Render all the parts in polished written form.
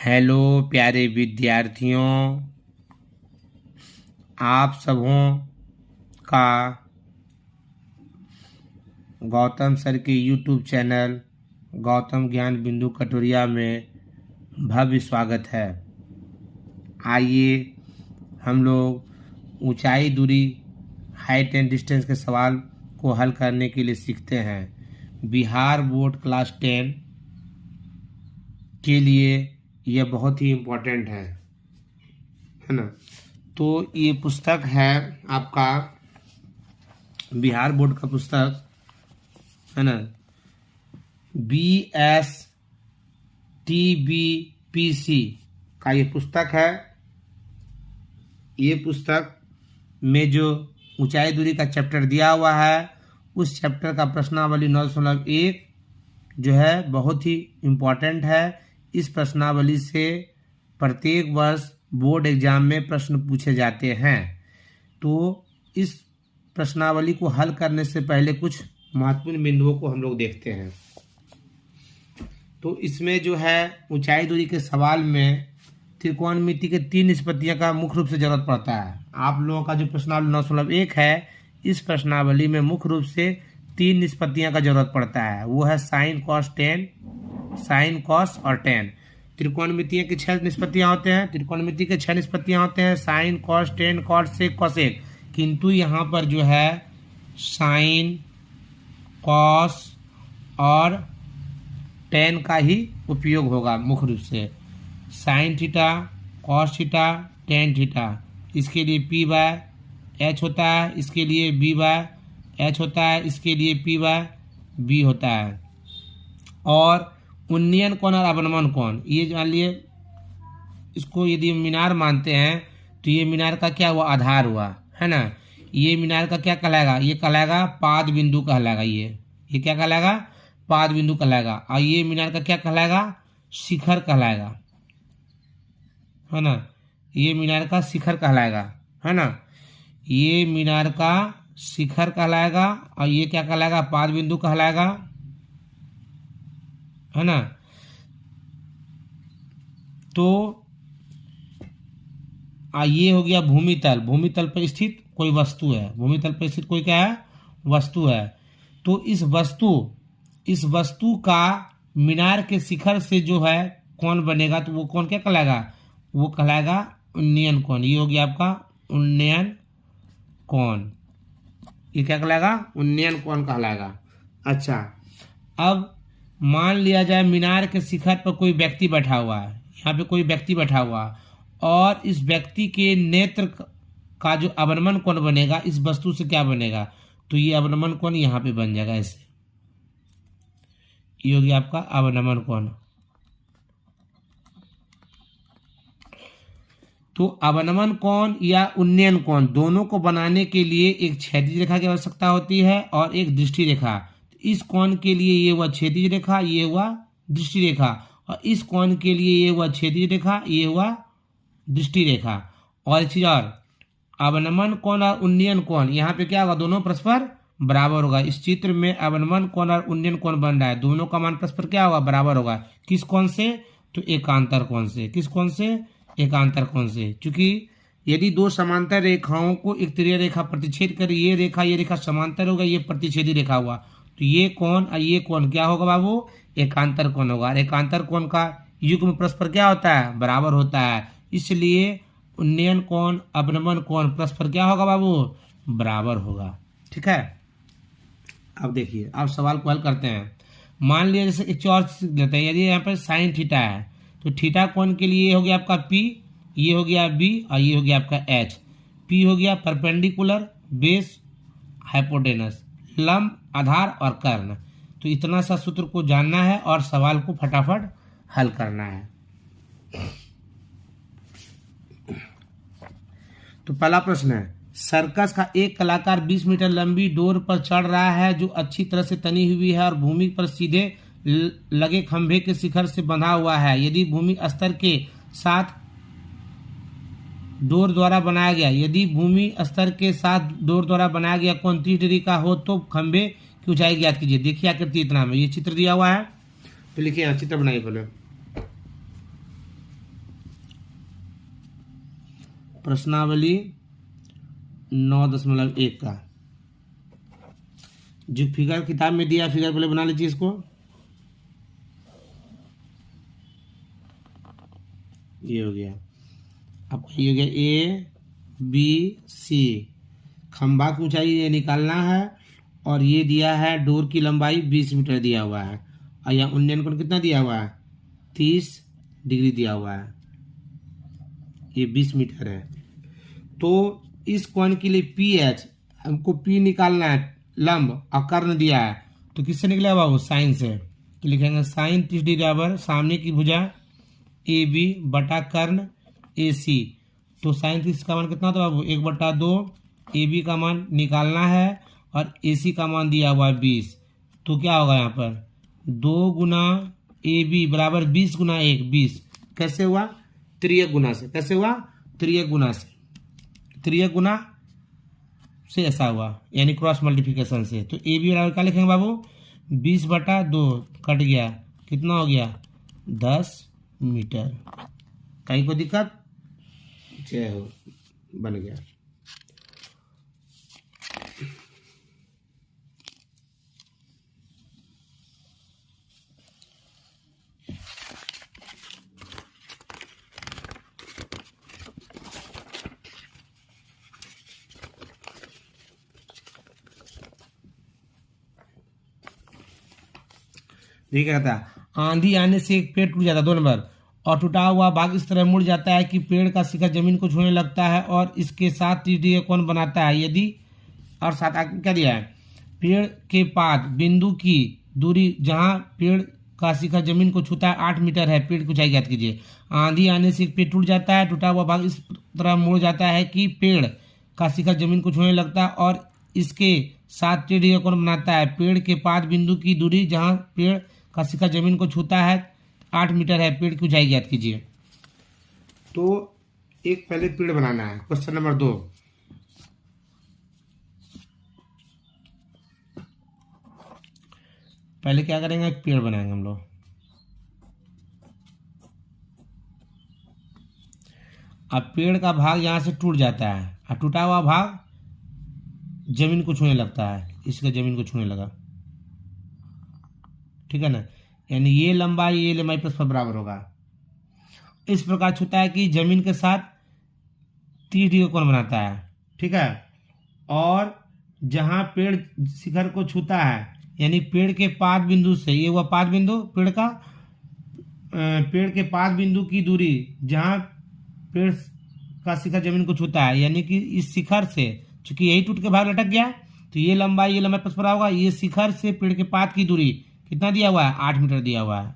Hello प्यारे विद्यार्थियों, आप सबों का गौतम सर के यूट्यूब चैनल गौतम ज्ञान बिंदु कटोरिया में भव्य स्वागत है। आइए हम लोग ऊंचाई, दूरी, हाइट एंड डिस्टेंस के सवाल को हल करने के लिए सीखते हैं। बिहार बोर्ड क्लास 10 के लिए यह बहुत ही इम्पोर्टेंट है ना। तो ये पुस्तक है आपका बिहार बोर्ड का पुस्तक है ना, BSTBPC का ये पुस्तक है। ये पुस्तक में जो ऊंचाई दूरी का चैप्टर दिया हुआ है, उस चैप्टर का प्रश्नावली 9.1 जो है बहुत ही इम्पोर्टेंट है। इस प्रश्नावली से प्रत्येक वर्ष बोर्ड एग्जाम में प्रश्न पूछे जाते हैं। तो इस प्रश्नावली को हल करने से पहले कुछ महत्वपूर्ण बिंदुओं को हम लोग देखते हैं। तो इसमें जो है ऊंचाई दूरी के सवाल में त्रिकोणमिति के 3 निष्पत्तियों का मुख्य रूप से जरूरत पड़ता है। आप लोगों का जो प्रश्नावली 9.1 है, इस प्रश्नावली में मुख्य रूप से 3 निष्पत्तियों का जरूरत पड़ता है। वो है sine, cos, tan, sine, cos और टेन। त्रिकोणमिति की 6 निष्पत्तियां होते हैं। त्रिकोणमिति के 6 निष्पत्तियां होते हैं, साइन, कॉस, टेन, कॉट, सेक, कोसेक। किंतु यहाँ पर जो है साइन, कॉस और टेन का ही उपयोग होगा मुख्य रूप से। Sine theta, cos theta, tan theta. इसके लिए P/H होता है, इसके लिए B/H होता है, इसके लिए P/B होता है। और उन्नयन कोण और अवनमन कोण, ये मान लिए इसको यदि मीनार मानते हैं तो ये मीनार का क्या हुआ, आधार हुआ है ना। ये मीनार का क्या कहलाएगा, ये कहलाएगा पाद बिंदु कहलाएगा। ये क्या कहलाएगा, पाद बिंदु कहलाएगा। और ये मीनार का क्या कहलाएगा, शिखर कहलाएगा है ना। ये मीनार का शिखर कहलाएगा है ना। ये मीनार का शिखर कहलाएगा और ये क्या कहलाएगा, पाद बिंदु कहलाएगा है ना। तो ये हो गया भूमि तल। भूमि तल पर स्थित कोई वस्तु है। भूमि तल पर स्थित कोई क्या है, वस्तु है। तो इस वस्तु का मीनार के शिखर से जो है कोण बनेगा, तो वो कोण क्या कहलाएगा, वो कहलाएगा उन्नयन कोण। ये हो गया आपका उन्नयन कोण। ये क्या कहलाएगा, उन्नयन कोण कहलाएगा। अच्छा, अब मान लिया जाए मीनार के शिखर पर कोई व्यक्ति बैठा हुआ है। यहाँ पे कोई व्यक्ति बैठा हुआ और इस व्यक्ति के नेत्र का जो अवनमन कोण बनेगा, इस वस्तु से क्या बनेगा, तो ये अवनमन कोण यहाँ पे बन जाएगा ऐसे। ये हो गया आपका अवनमन कोण। तो अवनमन कोण या उन्नयन कोण दोनों को बनाने के लिए एक क्षैतिज रेखा की आवश्यकता होती है और एक दृष्टि रेखा। इस कोण के लिए ये हुआ क्षैतिज रेखा, ये हुआ दृष्टि रेखा। और इस कोण के लिए ये हुआ क्षैतिज रेखा, ये हुआ दृष्टि रेखा। और एक चीज और, अवनमन कोण और उन्नयन कोण यहाँ पे क्या होगा, दोनों परस्पर बराबर होगा। इस चित्र में अवनमन कोण और उन्नयन कोण बन रहा है, दोनों का मान परस्पर क्या होगा, बराबर होगा। किस कोण से, तो एकांतर कोण से। किस कोण से, एकांतर कोण से। क्योंकि यदि दो समांतर रेखाओं को एक त्रिज्यीय रेखा प्रतिच्छेद कर, ये रेखा समांतर होगा, ये प्रतिच्छेदी रेखा हुआ, तो ये कोण और ये कोण क्या होगा बाबू, एकांतर कोण होगा। एकांतर कोण का युग्म परस्पर क्या होता है, बराबर होता है। इसलिए उन्नयन कोण, अवनमन कोण परस्पर क्या होगा बाबू, बराबर होगा। ठीक है। अब देखिए, अब सवाल को हल करते हैं। मान लिया जैसे एक और लेते हैं, यदि यहाँ पर साइन थीटा है, तो थीटा कोण के लिए ये हो गया आपका P, ये हो गया B और ये हो गया आपका H। P हो गया परपेंडिकुलर, बेस, हाइपोटेनस, लंब, आधार और कर्ण। तो इतना सा सूत्र को जानना है और सवाल को फटाफट हल करना है। तो पहला प्रश्न है, सर्कस का एक कलाकार 20 मीटर लंबी डोर पर चढ़ रहा है जो अच्छी तरह से तनी हुई है और भूमि पर सीधे लगे खंभे के शिखर से बंधा हुआ है। यदि भूमि स्तर के साथ डोर द्वारा बनाया गया कोण 30 डिग्री का हो तो खंभे की ऊंचाई ज्ञात कीजिए। देखिए आकृति इतना में, ये चित्र दिया हुआ है, तो लिखिए यहाँ चित्र बनाइए पहले। प्रश्नावली 9.1 का जो फिगर किताब में दिया, फिगर पहले बना लीजिए इसको। ये हो गया। अब ये हो गया ए बी सी, खंभा की ऊंचाई ये निकालना है और ये दिया है डोर की लंबाई 20 मीटर दिया हुआ है और यहाँ उन्नयन कोण कितना दिया हुआ है 30 डिग्री दिया हुआ है, ये 20 मीटर है। तो इस कोण के लिए पी एच हमको पी निकालना है, लंब और कर्ण दिया है, तो किससे निकलेगा बाबू साइन से। तो लिखेंगे साइन 30 डिग्री बराबर सामने की भुजा ए बी बटा कर्ण ए सी। तो साइन 30 का मान कितना होता है बाबू 1/2, ए बी का मान निकालना है और ए सी का मान दिया हुआ है 20। तो क्या होगा यहाँ पर 2 गुना ए बी बराबर 20 गुना 1 20। कैसे हुआ त्रियक गुना से, कैसे हुआ त्रियक गुना से, त्रियक गुना से ऐसा हुआ यानी क्रॉस मल्टीप्लिकेशन से। तो ए बी बराबर क्या लिखेंगे बाबू 20/2 कट गया, कितना हो गया 10 मीटर। कहीं कोई दिक्कत, जय हो, बन गया। ठीक है, कहता आंधी आने से एक पेड़ टूट जाता है 2 नंबर, और टूटा हुआ भाग इस तरह मुड़ जाता है कि पेड़ का शिखर जमीन को छूने लगता है और इसके साथ 30 डिग्री कोण बनाता है। यदि और साथ आगे क्या दिया है पेड़ के पाद बिंदु की दूरी जहां पेड़ का शिखर जमीन को छूता है 8 मीटर है। पेड़ की ऊंचाई ज्ञात कीजिए। आंधी आने से एक पेड़ टूट जाता है, टूटा हुआ भाग इस तरह मुड़ जाता है कि पेड़ का शिखर जमीन को छूने लगता है और इसके साथ 30 डिग्री कोण बनाता है। पेड़ के पाद बिंदु की दूरी जहां पेड़ का शिखर जमीन को छूता है 8 मीटर है। पेड़ की ऊंचाई ज्ञात कीजिए। तो एक पहले पेड़ बनाना है। क्वेश्चन नंबर 2, पहले क्या करेंगे एक पेड़ बनाएंगे हम लोग। अब पेड़ का भाग यहां से टूट जाता है और टूटा हुआ भाग जमीन को छूने लगता है, इसका जमीन को छूने लगा, ठीक है ना, यानी ये लंबाई परस्पर बराबर होगा। इस प्रकार छूता है कि जमीन के साथ 30 डिग्री कोण बनाता है, ठीक है। और जहां पेड़ शिखर को छूता है यानी पेड़ के पाद बिंदु से, ये हुआ पाद बिंदु पेड़ का, पेड़ के पाद बिंदु की दूरी जहां पेड़ का शिखर जमीन को छूता है यानी कि इस शिखर से, चूंकि यही टूट के भाग लटक गया तो ये लंबाई परस्पर होगा। ये शिखर से पेड़ के पाद की दूरी कितना दिया हुआ है 8 मीटर दिया हुआ है,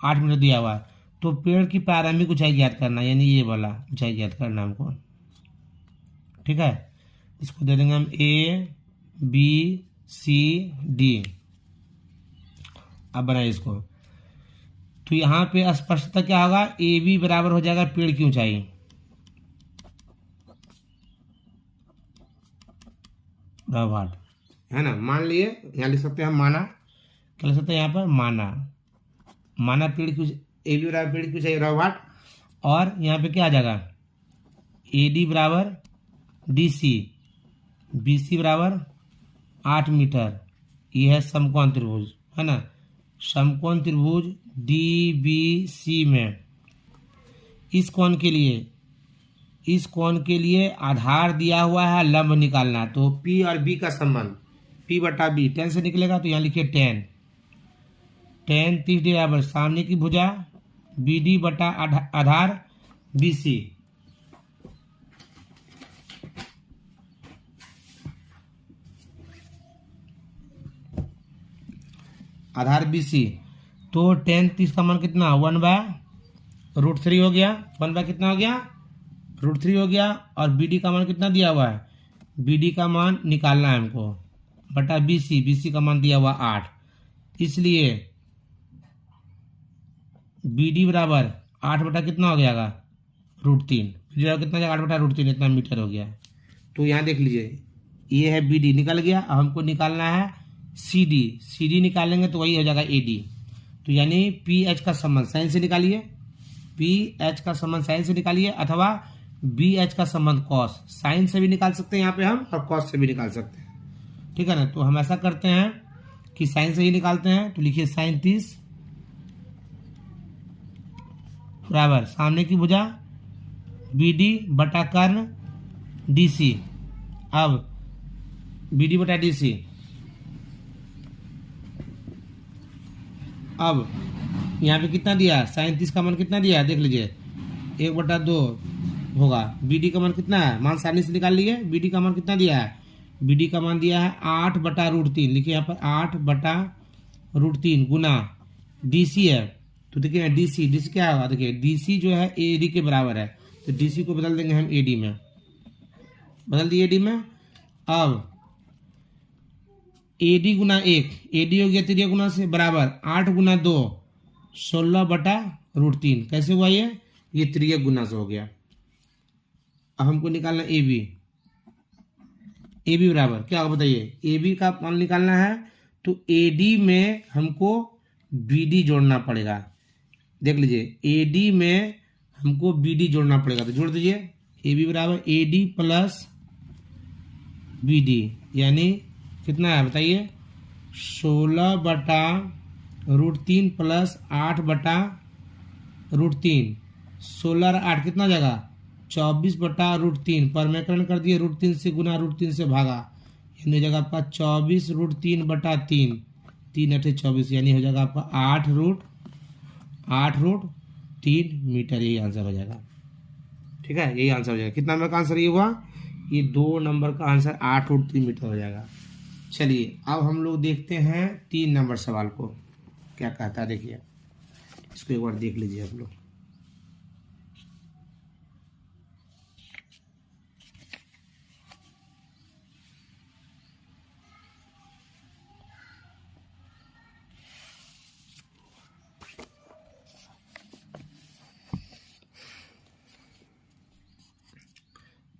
8 मीटर दिया हुआ है। तो पेड़ की प्रारंभिक ऊंचाई ज्ञात करना यानी ये वाला ऊंचाई ज्ञात करना हमको, ठीक है। इसको दे देंगे हम ए बी सी डी। अब बनाए इसको, तो यहां पे स्पष्टता क्या होगा ए बी बराबर हो जाएगा पेड़ की ऊंचाई, है ना। मान लिए यहाँ लिख सकते हैं हम माना, क्या लिख सकते हैं यहाँ पर माना पेड़ की ए बी बराबर पेड़ की ऊंचाई वाट। और यहाँ पे क्या आ जाएगा ए डी बराबर डी सी, बी सी बराबर 8 मीटर। यह है समकोण त्रिभुज, है ना। समकोण त्रिभुज डी बी सी में इस कोण के लिए आधार दिया हुआ है, लंब निकालना। तो P और B का संबंध P/B 10 से निकलेगा, तो यहाँ लिखिए 10 30 डिग्री बराबर सामने की भुजा BD बटा आधार BC। आधार BC, तो 10 30 का मान कितना 1/√3 हो गया। 1 कितना हो गया √3 हो गया। और BD का मान कितना दिया हुआ है, BD का मान निकालना है हमको बटा BC का मान दिया हुआ 8, इसलिए BD बराबर 8 बटा कितना हो गया √3, कितना जाएगा 8 बटा √3, इतना मीटर हो गया। तो यहाँ देख लीजिए ये है BD निकल गया। अब हमको निकालना है CD निकालेंगे तो वही हो जाएगा AD। तो यानी PH का संबंध साइन से निकालिए, पी एच का संबंध साइन से निकालिए अथवा बी एच का संबंध कॉस। साइन से भी निकाल सकते हैं यहाँ पे हम और कॉस से भी निकाल सकते हैं, ठीक है ना। तो हम ऐसा करते हैं कि साइन से ही निकालते हैं। तो लिखिए साइन 30 बराबर सामने की भुजा बी डी बटा कर्ण डी सी। अब बी डी बटा डी सी, अब यहाँ पे कितना दिया, साइन 30 का मान कितना दिया देख लीजिए, 1/2 होगा। बी डी का मान कितना है, मान आसानी से निकाल लिए। बी डी का मान कितना दिया है, बी डी का मान दिया है 8/√3। लिखिए यहाँ पर 8/√3 गुना डी सी है। तो देखिए डी सी क्या होगा, देखिए डी सी जो है ए डी के बराबर है। तो डी सी को बदल देंगे हम ए डी में, बदल दिए ए डी में। अब A D Guna 1, A D हो गया 3 गुना से बराबर 8 गुना 2 16/√3। कैसे हुआ ये 3 गुना से हो गया। अब हमको निकालना ए बी, ए बी बराबर क्या होगा बताइए, ए बी का मान निकालना है तो ए डी में हमको बी डी जोड़ना पड़ेगा। देख लीजिए ए डी में हमको बी डी जोड़ना पड़ेगा, तो जोड़ दीजिए ए बी बराबर A D plus B D, यानी कितना है बताइए 16/√3 प्लस 8/√3। 16 और 8 कितना जाएगा 24/√3। परमेकरण कर दिए √3 से गुना √3 से भागा, यानी हो जाएगा आपका 24√3/3। 3 8 24, यानी हो जाएगा आपका 8√3 मीटर। यही आंसर हो जाएगा, ठीक है, यही आंसर हो जाएगा। कितना नंबर का आंसर ये हुआ, ये 2 नंबर का आंसर 8√3 मीटर हो जाएगा। चलिए अब हम लोग देखते हैं 3 नंबर सवाल को क्या कहता है। देखिए इसको एक बार देख लीजिए आप लोग।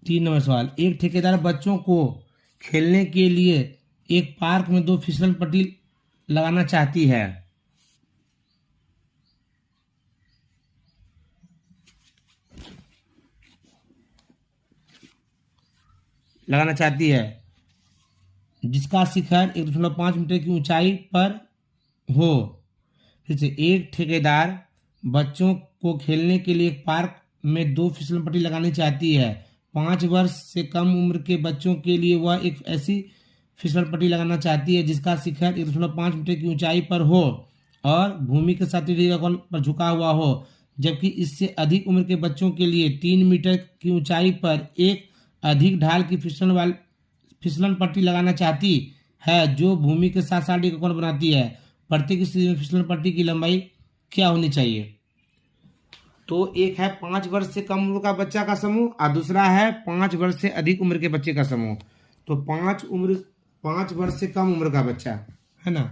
तीन नंबर सवाल, एक ठेकेदार बच्चों को खेलने के लिए एक पार्क में 2 फिसल पट्टी लगाना चाहती है। जिसका शिखर 1.5 मीटर की ऊंचाई पर हो। फिर से, एक ठेकेदार बच्चों को खेलने के लिए एक पार्क में 2 फिसल पट्टी लगानी चाहती है। 5 वर्ष से कम उम्र के बच्चों के लिए वह एक ऐसी फिसल पट्टी लगाना चाहती है जिसका शिखर 1.5 मीटर की ऊंचाई पर हो और भूमि के साथ 30 डिग्री कोण पर झुका हुआ हो, जबकि इससे अधिक उम्र के बच्चों के लिए 3 मीटर की ऊंचाई पर एक अधिक ढाल की फिसलन पट्टी लगाना चाहती है जो भूमि के साथ 60 डिग्री का कोण बनाती है। प्रत्येक स्थिति में फिसलन पट्टी की लंबाई क्या होनी चाहिए। तो एक है 5 वर्ष से कम उम्र का बच्चा का समूह और दूसरा है 5 वर्ष से अधिक उम्र के बच्चे का समूह। तो 5 वर्ष से कम उम्र का बच्चा है ना,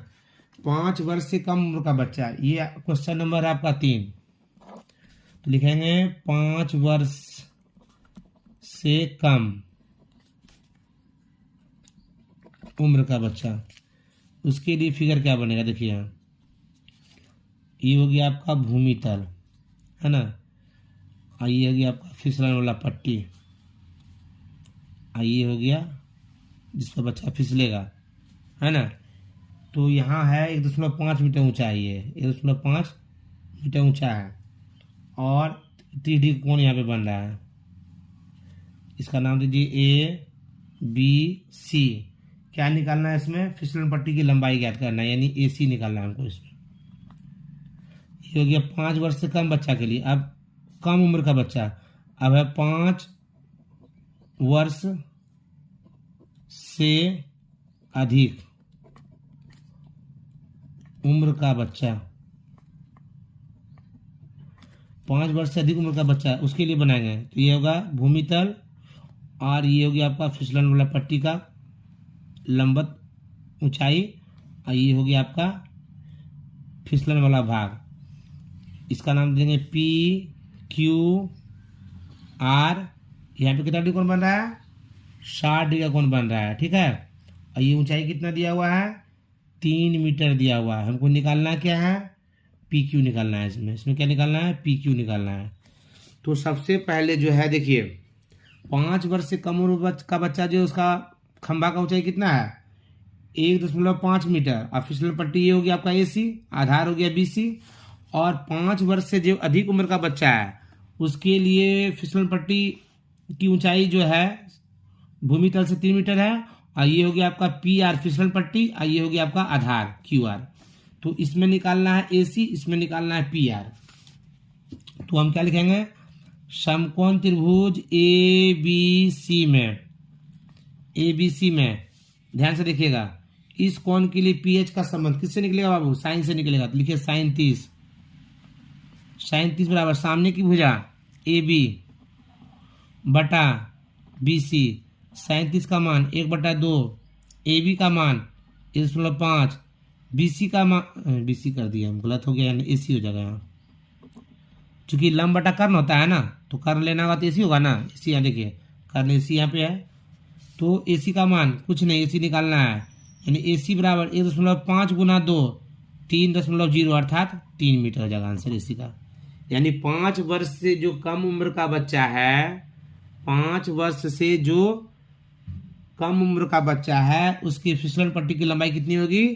5 वर्ष से कम उम्र का बच्चा, ये क्वेश्चन नंबर आपका 3। तो लिखेंगे 5 वर्ष से कम उम्र का बच्चा। उसके लिए फिगर क्या बनेगा, देखिए यहाँ ये हो गया आपका भूमि तल है ना, और ये हो गया आपका फिसलन वाला पट्टी, और ये हो गया जिस पर बच्चा फिसलेगा है ना। तो यहाँ है 1.5 मीटर ऊंचाई है, 1.5 मीटर ऊंचा है और 30 डिग्री कोण यहाँ पे बन रहा है। इसका नाम दीजिए ए बी सी। क्या निकालना है इसमें, फिसलन पट्टी की लंबाई ज्ञात करना है, यानी ए सी निकालना है हमको इसमें। ये हो गया 5 वर्ष से कम बच्चा के लिए। अब कम उम्र का बच्चा, अब है 5 वर्ष से अधिक उम्र का बच्चा, 5 वर्ष से अधिक उम्र का बच्चा, उसके लिए बनाएंगे। तो ये होगा भूमि तल और ये हो गया आपका फिसलन वाला पट्टी का लंबवत ऊंचाई, और ये हो गया आपका फिसलन वाला भाग। इसका नाम देंगे पी क्यू आर। यहाँ पे कितना डिग्री कोण बन रहा है, 60 डिग्री का कोण बन रहा है, ठीक है। और ये ऊंचाई कितना दिया हुआ है, 3 मीटर दिया हुआ है। हमको निकालना क्या है, पी क्यू निकालना है। इसमें क्या निकालना है? पी क्यू निकालना है। तो सबसे पहले जो है देखिए 5 वर्ष से कम उम्र का बच्चा जो उसका खंभा का ऊंचाई कितना है? 1.5 मीटर। और फिसलन पट्टी ये हो गया आपका AC, आधार हो गया BC। और 5 वर्ष से जो अधिक उम्र का बच्चा है उसके लिए फिसलन पट्टी की ऊंचाई जो है भूमि तल से 3 मीटर है। और ये हो गया आपका PR फिसलन पट्टी, और ये हो गया आपका आधार QR। तो इसमें निकालना है AC, इसमें निकालना है PR। तो हम क्या लिखेंगे? समकोण त्रिभुज ABC में ध्यान से देखिएगा, इस कोण के लिए PH का संबंध किससे निकलेगा बाबू? साइन से निकलेगा। तो लिखिए साइन 30 बराबर सामने की भुजा AB बटा BC। साइन 30 का मान 1/2, AB का मान 1.5, BC का मान BC कर दिया हम, गलत हो गया, यानी AC हो जाएगा यहाँ। चूंकि लंब बटा कर्ण होता है ना, तो कर्ण लेना होगा तो AC होगा ना। AC यहाँ देखिए, कर्ण AC यहाँ पे है। तो AC का मान कुछ नहीं, AC निकालना है, यानी AC बराबर 1.5 गुना 2 3.0 अर्थात 3 मीटर हो जाएगा आंसर AC का। यानी 5 वर्ष से जो कम उम्र का बच्चा है, 5 वर्ष से जो कम उम्र का बच्चा है उसकी फिसलन पट्टी की लंबाई कितनी होगी?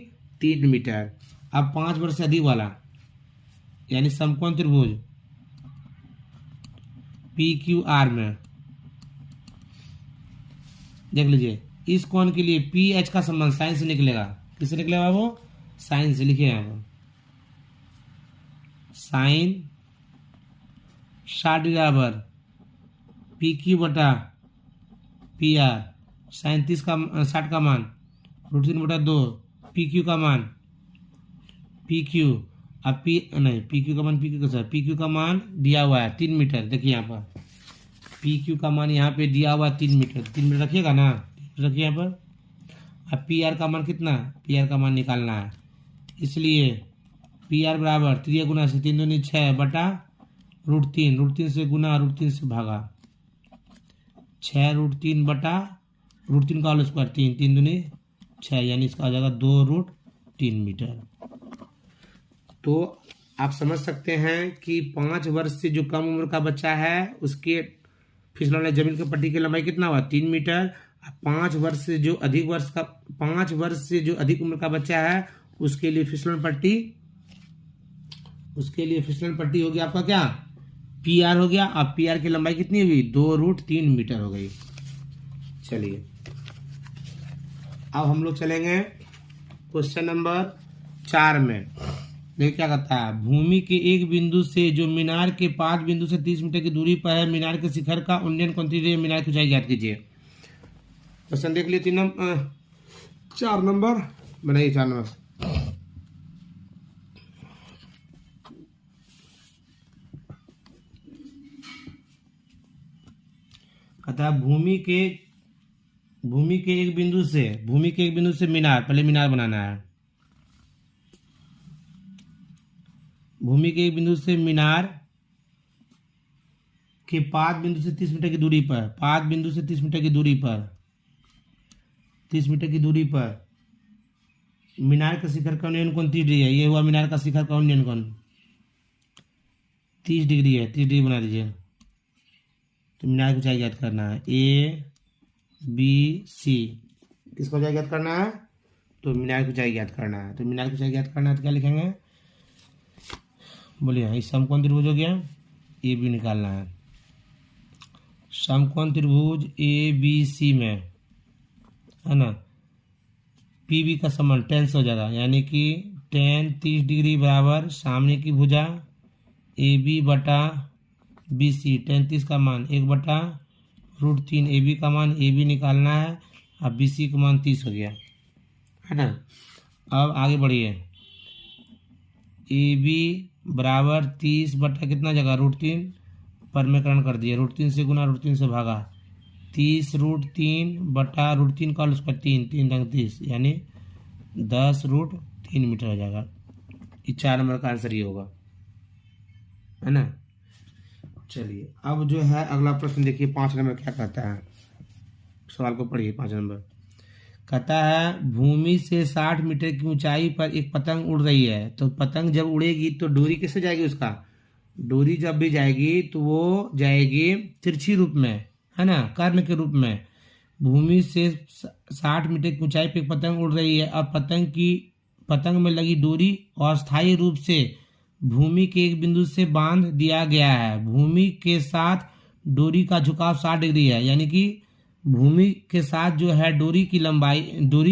3 मीटर। अब 5 वर्ष से अधिक वाला यानी समकोण त्रिभुज PQR में देख लीजिए, इस कोण के लिए PH का संबंध साइन से निकलेगा। किससे निकलेगा वो? साइन से। लिखिए यहाँ पर साइन 60 बराबर PQ बटा PR। साइन 60 का मान √3/2, PQ का मान PQ। अब PQ का मान PQ का मान दिया हुआ है 3 मीटर। देखिए यहाँ पर PQ का मान यहाँ पे दिया हुआ है 3 मीटर। 3 मीटर रखिएगा ना, रखिए यहाँ पर। अब PR का मान कितना? PR का मान निकालना है, इसलिए PR बराबर 3 गुना से 3 दूनी 6 बटा √3। √3 से गुना, √3 से भागा, 6 √3 बटा √3 का होल स्क्वायर 3, 3 दूनी 6, यानी इसका आ जाएगा 2√3 मीटर। तो आप समझ सकते हैं कि 5 वर्ष से जो कम उम्र का बच्चा है उसके फिसलन वाले जमीन की पट्टी की लंबाई कितना हुआ? 3 मीटर। 5 वर्ष से जो अधिक उम्र का बच्चा है उसके लिए फिसलन पट्टी हो गया आपका क्या? PR हो गया। अब PR की लंबाई कितनी हुई? 2√3 मीटर हो गई। चलिए अब हम लोग चलेंगे क्वेश्चन नंबर 4 में। देखिए क्या कहता है, भूमि के एक बिंदु से जो मीनार के 5 बिंदु से 30 मीटर की दूरी पर है, मीनार के शिखर का उन्नयन कोण 3 डिग्री, मीनार की ऊंचाई ज्ञात कीजिए। क्वेश्चन देख लिए 4 नंबर बनाइए। 4 नंबर कहता है भूमि के एक बिंदु से मीनार, पहले मीनार बनाना है। भूमि के एक बिंदु से मीनार के 5 बिंदु से 30 मीटर की दूरी पर, 5 बिंदु से 30 मीटर की दूरी पर मीनार का शिखर का उन्नयन कोण 30 डिग्री है। ये हुआ मीनार का शिखर का उन्नयन कोण 30 डिग्री है। 30 डिग्री बना दीजिए। तो मीनार की ऊंचाई ज्ञात करना है ABC। किसको ऊंचाई ज्ञात करना है? तो मीनार की ऊंचाई ज्ञात करना है। तो मीनार की ऊंचाई ज्ञात करना है तो क्या लिखेंगे? बोलिए, इस समकोण त्रिभुज हो गया, AB निकालना है। समकोण त्रिभुज ABC में है ना, PB का संबंध tan से हो जाएगा, यानी कि tan 30 डिग्री बराबर सामने की भुजा AB बटा BC। tan 30 का मान 1/√3, AB का मान AB निकालना है। अब BC का मान 30 हो गया है ना। अब आगे बढ़िए, AB बराबर 30 बटा कितना जगह? √3 परमेकरण कर दिए, √3 से गुना, √3 से भागा, 30√3 बटा √3 का होल स्क्वायर 3, 3 रंग 30, यानी 10√3 मीटर हो जाएगा। ये 4 नंबर का आंसर ये होगा, है ना। चलिए अब जो है अगला प्रश्न देखिए 5 नंबर क्या कहता है। सवाल को पढ़िए 5 नंबर। कहता है भूमि से 60 मीटर की ऊंचाई पर एक पतंग उड़ रही है। तो पतंग जब उड़ेगी तो डोरी किससे जाएगी? उसका डोरी जब भी जाएगी तो वो जाएगी तिरछी रूप में, है ना, कर्ण के रूप में। भूमि से 60 मीटर की ऊंचाई पर एक पतंग उड़ रही है और पतंग में लगी डोरी अस्थायी रूप से भूमि के एक बिंदु से बांध दिया गया है। भूमि के साथ डोरी का झुकाव 60 डिग्री है, यानी कि भूमि के साथ जो है डोरी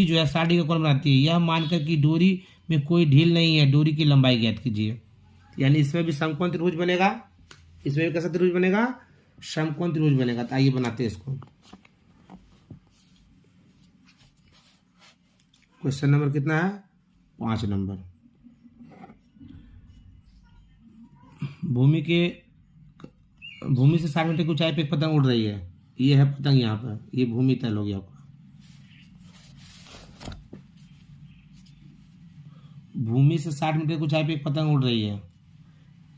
जो है 60 डिग्री का कोण बनाती है। यह मानकर कि डोरी में कोई ढील नहीं है, डोरी की लंबाई ज्ञात कीजिए। यानी इसमें भी समकोण त्रिभुज बनेगा, इसमें भी कैसा त्रिभुज बनेगा? समकोण त्रिभुज बनेगा। तो आइए बनाते हैं इसको। क्वेश्चन नंबर कितना है? 5 नंबर। भूमि से 60 मीटर की ऊंचाई पे एक पतंग उड़ रही है। ये है पतंग, यहाँ पर ये भूमि तल हो गया आपका। भूमि से 60 मीटर की ऊंचाई पे एक पतंग उड़ रही है।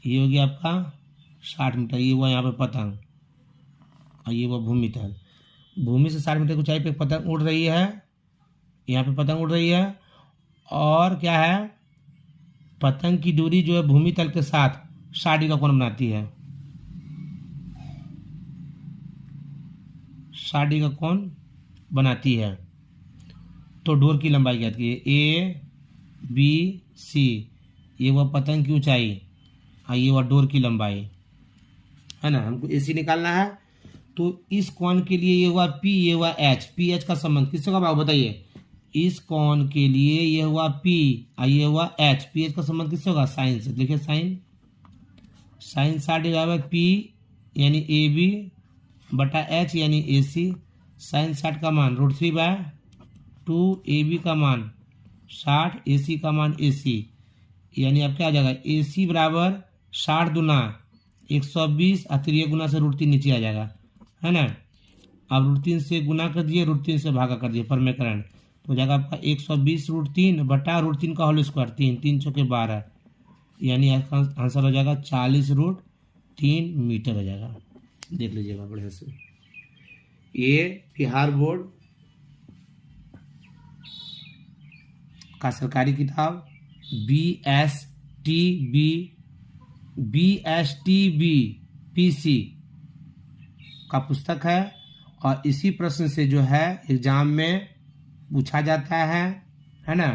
ये हो गया आपका 60 मीटर, ये हुआ यहाँ पे पतंग और ये हुआ भूमि तल। भूमि से 60 मीटर की ऊंचाई पे एक पतंग उड़ रही है, यहाँ पे पतंग उड़ रही है और क्या है, पतंग की डोरी जो है भूमि तल के साथ 60 डिग्री का कोण बनाती है। 60 डिग्री का कोण बनाती है। तो डोर की लंबाई ज्ञात कीजिए। ABC, ये हुआ पतंग की ऊंचाई और ये हुआ डोर की लंबाई, है ना। हमको AC निकालना है। तो इस कोण के लिए ये हुआ P, ये हुआ H। PH का संबंध किससे होगा बाबू बताइए? इस कोण के लिए ये हुआ P और ये हुआ H। PH का संबंध किससे होगा? साइन से। देखिए साइन 60 डिग्री P यानी AB बटा H यानी AC। साइन 60 का मान √3/2, AB का मान 60, AC का मान AC, यानी अब क्या आ जाएगा? AC बराबर 60 दूना 120 और 3 गुना से √3 नीचे आ जाएगा, है ना। अब √3 से गुना कर दिए, √3 से भागा कर दिए परमेकरण, तो हो जाएगा आपका 120 √3 बटा √3 का होल स्क्वायर 3, 3 चौके 12, यानी आंसर हो जाएगा 40 √3 मीटर हो जाएगा। देख लीजिएगा बढ़िया से। ये बिहार बोर्ड का सरकारी किताब BSTB PC का पुस्तक है और इसी प्रश्न से जो है एग्जाम में पूछा जाता है ना।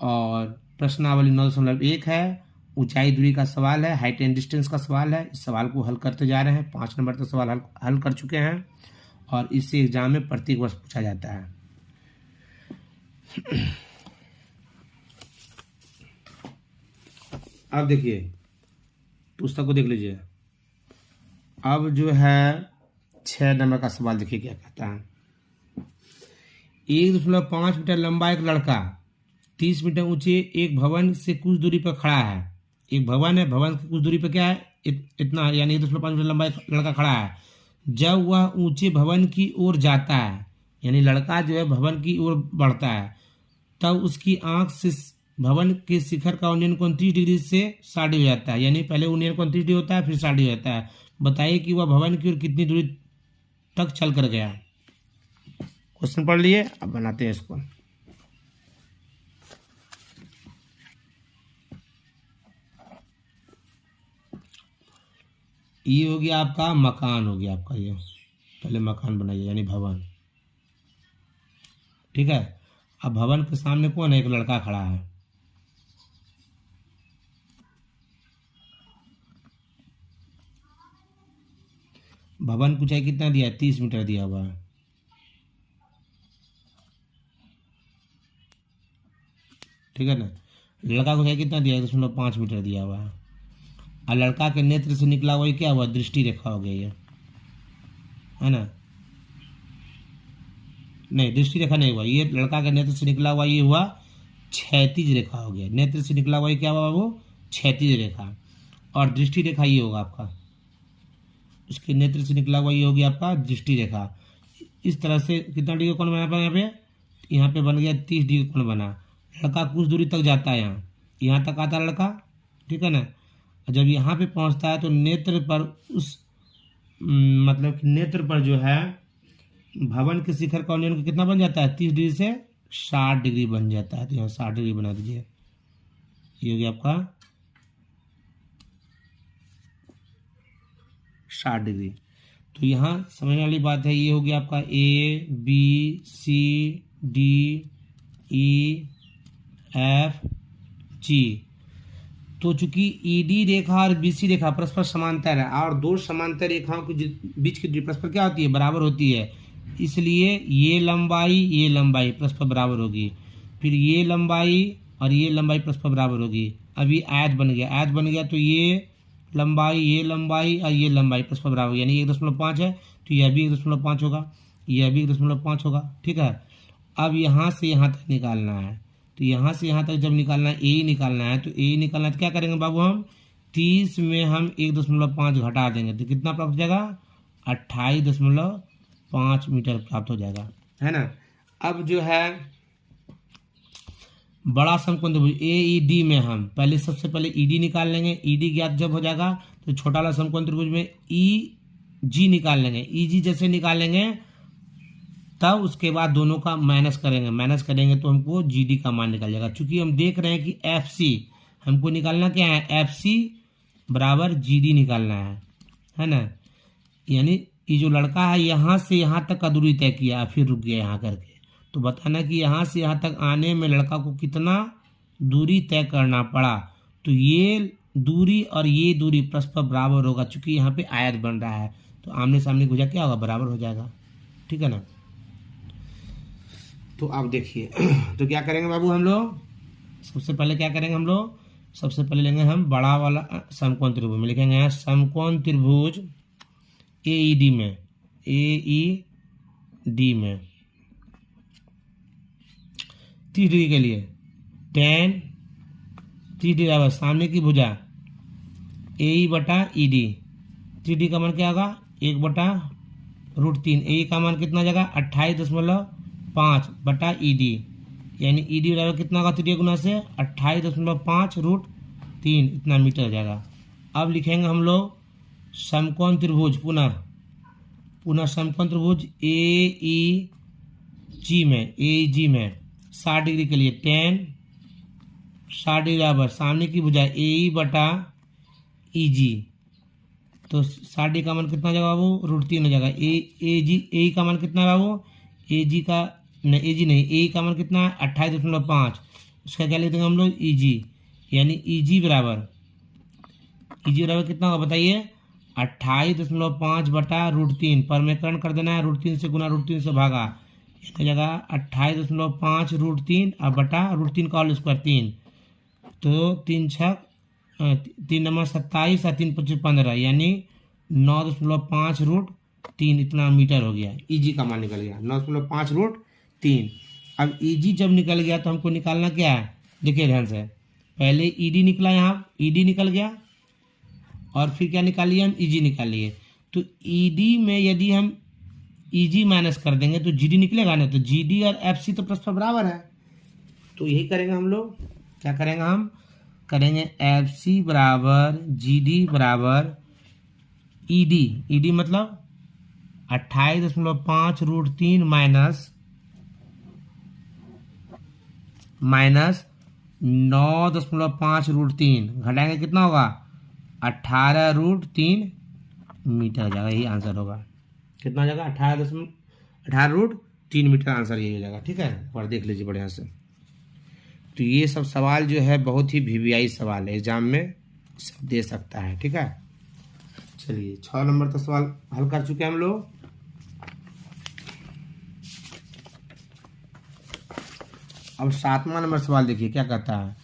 और प्रश्नावली 9.1 है। ऊंचाई दूरी का सवाल है, हाइट एंड डिस्टेंस का सवाल है। इस सवाल को हल करते जा रहे हैं। 5 नंबर तक सवाल हल कर चुके हैं और इससे एग्जाम में प्रत्येक वर्ष पूछा जाता है। अब देखिए पुस्तक को देख लीजिए। अब जो है 6 नंबर का सवाल देखिए क्या कहता है। 1.5 मीटर लंबा एक लड़का 30 मीटर ऊंचे एक भवन से कुछ दूरी पर खड़ा है। एक भवन है, भवन की कुछ दूरी पर क्या है, इतना, यानी 1.5 मीटर लंबा एक लड़का खड़ा है। जब वह ऊंचे भवन की ओर जाता है, यानी लड़का जो है भवन की ओर बढ़ता है, तब उसकी आंख से भवन के शिखर का उन्नयन कोण 30 डिग्री से 60 डिग्री हो जाता है। यानी पहले उन्नयन कोण 30 डिग्री होता है, फिर 60 डिग्री होता है। बताइए कि वह भवन की ओर कितनी दूरी तक चल कर गया। क्वेश्चन पढ़ लिए, अब बनाते हैं इसको। ये हो गया आपका मकान, हो गया आपका ये, पहले मकान बनाइए यानी भवन, ठीक है। अब भवन के सामने कौन है? एक लड़का खड़ा है, भवन की ऊंचाई कितना दिया है? 30 मीटर दिया हुआ है, ठीक है ना। लड़का को ऊंचाई कितना दिया है? 1.5 मीटर दिया हुआ है। और लड़का के नेत्र से निकला हुआ क्या हुआ? दृष्टि रेखा हो गई है ना। नहीं, दृष्टि रेखा नहीं हुआ, ये लड़का के नेत्र से निकला हुआ ये हुआ क्षैतिज रेखा हो गया। नेत्र से निकला हुआ क्या हुआ वो? क्षैतिज रेखा। और दृष्टि रेखा ये होगा आपका, उसके नेत्र से निकला हुआ ये होगी आपका दृष्टि रेखा। इस तरह से कितना डिग्री कोण बना यहाँ पे बन गया 30 डिग्री कोण बना। लड़का कुछ दूरी तक जाता है, यहाँ तक आता है लड़का, ठीक है ना। जब यहाँ पे पहुँचता है तो नेत्र पर उस मतलब कि नेत्र पर जो है भवन के शिखर का उन्नयन कितना बन जाता है, 30 डिग्री से 60 डिग्री बन जाता है। तो यहाँ 60 डिग्री बना दीजिए, ये हो गया आपका 60 डिग्री। तो यहाँ समझने वाली बात है, ये हो गया आपका A B C D E F G. तो चूंकि ईडी रेखा और बीसी रेखा परस्पर समांतर है और दो समांतर रेखाओं के बीच की दूरी परस्पर क्या होती है, बराबर होती है, इसलिए ये लंबाई परस्पर बराबर होगी। फिर ये लंबाई और ये लंबाई परस्पर बराबर होगी। अब ये आयत बन गया तो ये लंबाई और ये लंबाई परस्पर बराबर, यानी 1.5 है तो यह भी 1.5 होगा, यह भी 1.5 होगा। ठीक है, अब यहाँ से यहाँ तक निकालना है, तो यहाँ से यहाँ तक जब निकालना है, ए निकालना है, तो ए निकालना है तो क्या करेंगे बाबू, हम 30 में हम 1.5 घटा देंगे तो कितना प्राप्त हो जाएगा, 28.5 मीटर प्राप्त हो जाएगा, है ना। अब जो है बड़ा समकोण त्रिभुज AED में हम पहले सबसे पहले ED निकाल लेंगे। ED ज्ञात जब हो जाएगा तो छोटा वाला समकोण त्रिभुज में EG निकाल लेंगे। EG जैसे निकालेंगे तब उसके बाद दोनों का माइनस करेंगे तो हमको GD का मान निकल जाएगा। चूंकि हम देख रहे हैं कि FC हमको निकालना क्या है, FC बराबर GD निकालना है ना। यानी ये जो लड़का है यहाँ से यहाँ तक का दूरी तय किया फिर रुक गया यहाँ करके, तो बताना कि यहाँ से यहाँ तक आने में लड़का को कितना दूरी तय करना पड़ा। तो ये दूरी और ये दूरी परस्पर बराबर होगा, चूंकि यहाँ पे आयत बन रहा है तो आमने सामने भुजा क्या होगा, बराबर हो जाएगा। ठीक है ना। तो आप देखिए तो क्या करेंगे बाबू, हम लोग सबसे पहले क्या करेंगे, हम लोग सबसे पहले लेंगे हम बड़ा वाला समकोण त्रिभुज में, लिखेंगे यहाँ समकोण त्रिभुज AED में 30 डिग्री के लिए tan 30 डिग्री बराबर सामने की भुजा AE बटा ED। 30 डिग्री का मान क्या होगा, 1/√3। AE का मान कितना जाएगा, 28.5 बटा ED, यानी ED बराबर कितना होगा, 3 गुना से 28.5√3 इतना मीटर हो जाएगा। अब लिखेंगे हम लोग समकोण त्रिभुज पुनः समकोण त्रिभुज AEG में 60 डिग्री के लिए tan 60 डिग्री बराबर सामने की भुजा AE बटा EG। तो 60 डिग्री का मान कितना जाएगा बाबू, √3 हो जाएगा। AE का मान कितना है बाबू, AE का मान कितना है 28.5, उसका क्या लिख देंगे हम लोग EG, यानी EG बराबर कितना होगा बताइए, 28.5 बटा √3 पर में कर्ण कर देना है, √3 से गुना √3 से भागा, हो जाएगा 28.5 √3 और बटा √3 का होल स्क्वायर 3, तो 3 नंबर 27 और 3 25 15, यानी 9.5 इतना मीटर हो गया। EG का मान निकल गया 9.5 अब EG जब निकल गया तो हमको निकालना क्या है, देखिए ध्यान से, पहले ED निकला, यहाँ ED निकल गया और फिर क्या निकालिए हम, EG निकालिए। तो ED में यदि हम EG माइनस कर देंगे तो GD निकलेगा ना, तो GD और FC तो परस्पर बराबर है, तो यही करेंगे हम लोग। क्या करेंगे, हम करेंगे FC बराबर GD बराबर ED मतलब 28.5 √3 माइनस 9.5 √3 घटाएंगे कितना होगा, 18√3 मीटर हो जाएगा। यही आंसर होगा, कितना हो जाएगा, 18.3 मीटर आंसर यही हो जाएगा। ठीक है, और देख लीजिए बढ़िया से। तो ये सब सवाल जो है बहुत ही VVI सवाल है, एग्जाम में सब दे सकता है। ठीक है, चलिए 6 नंबर तक सवाल हल कर चुके हैं हम लोग। अब 7वां नंबर सवाल देखिए क्या कहता है।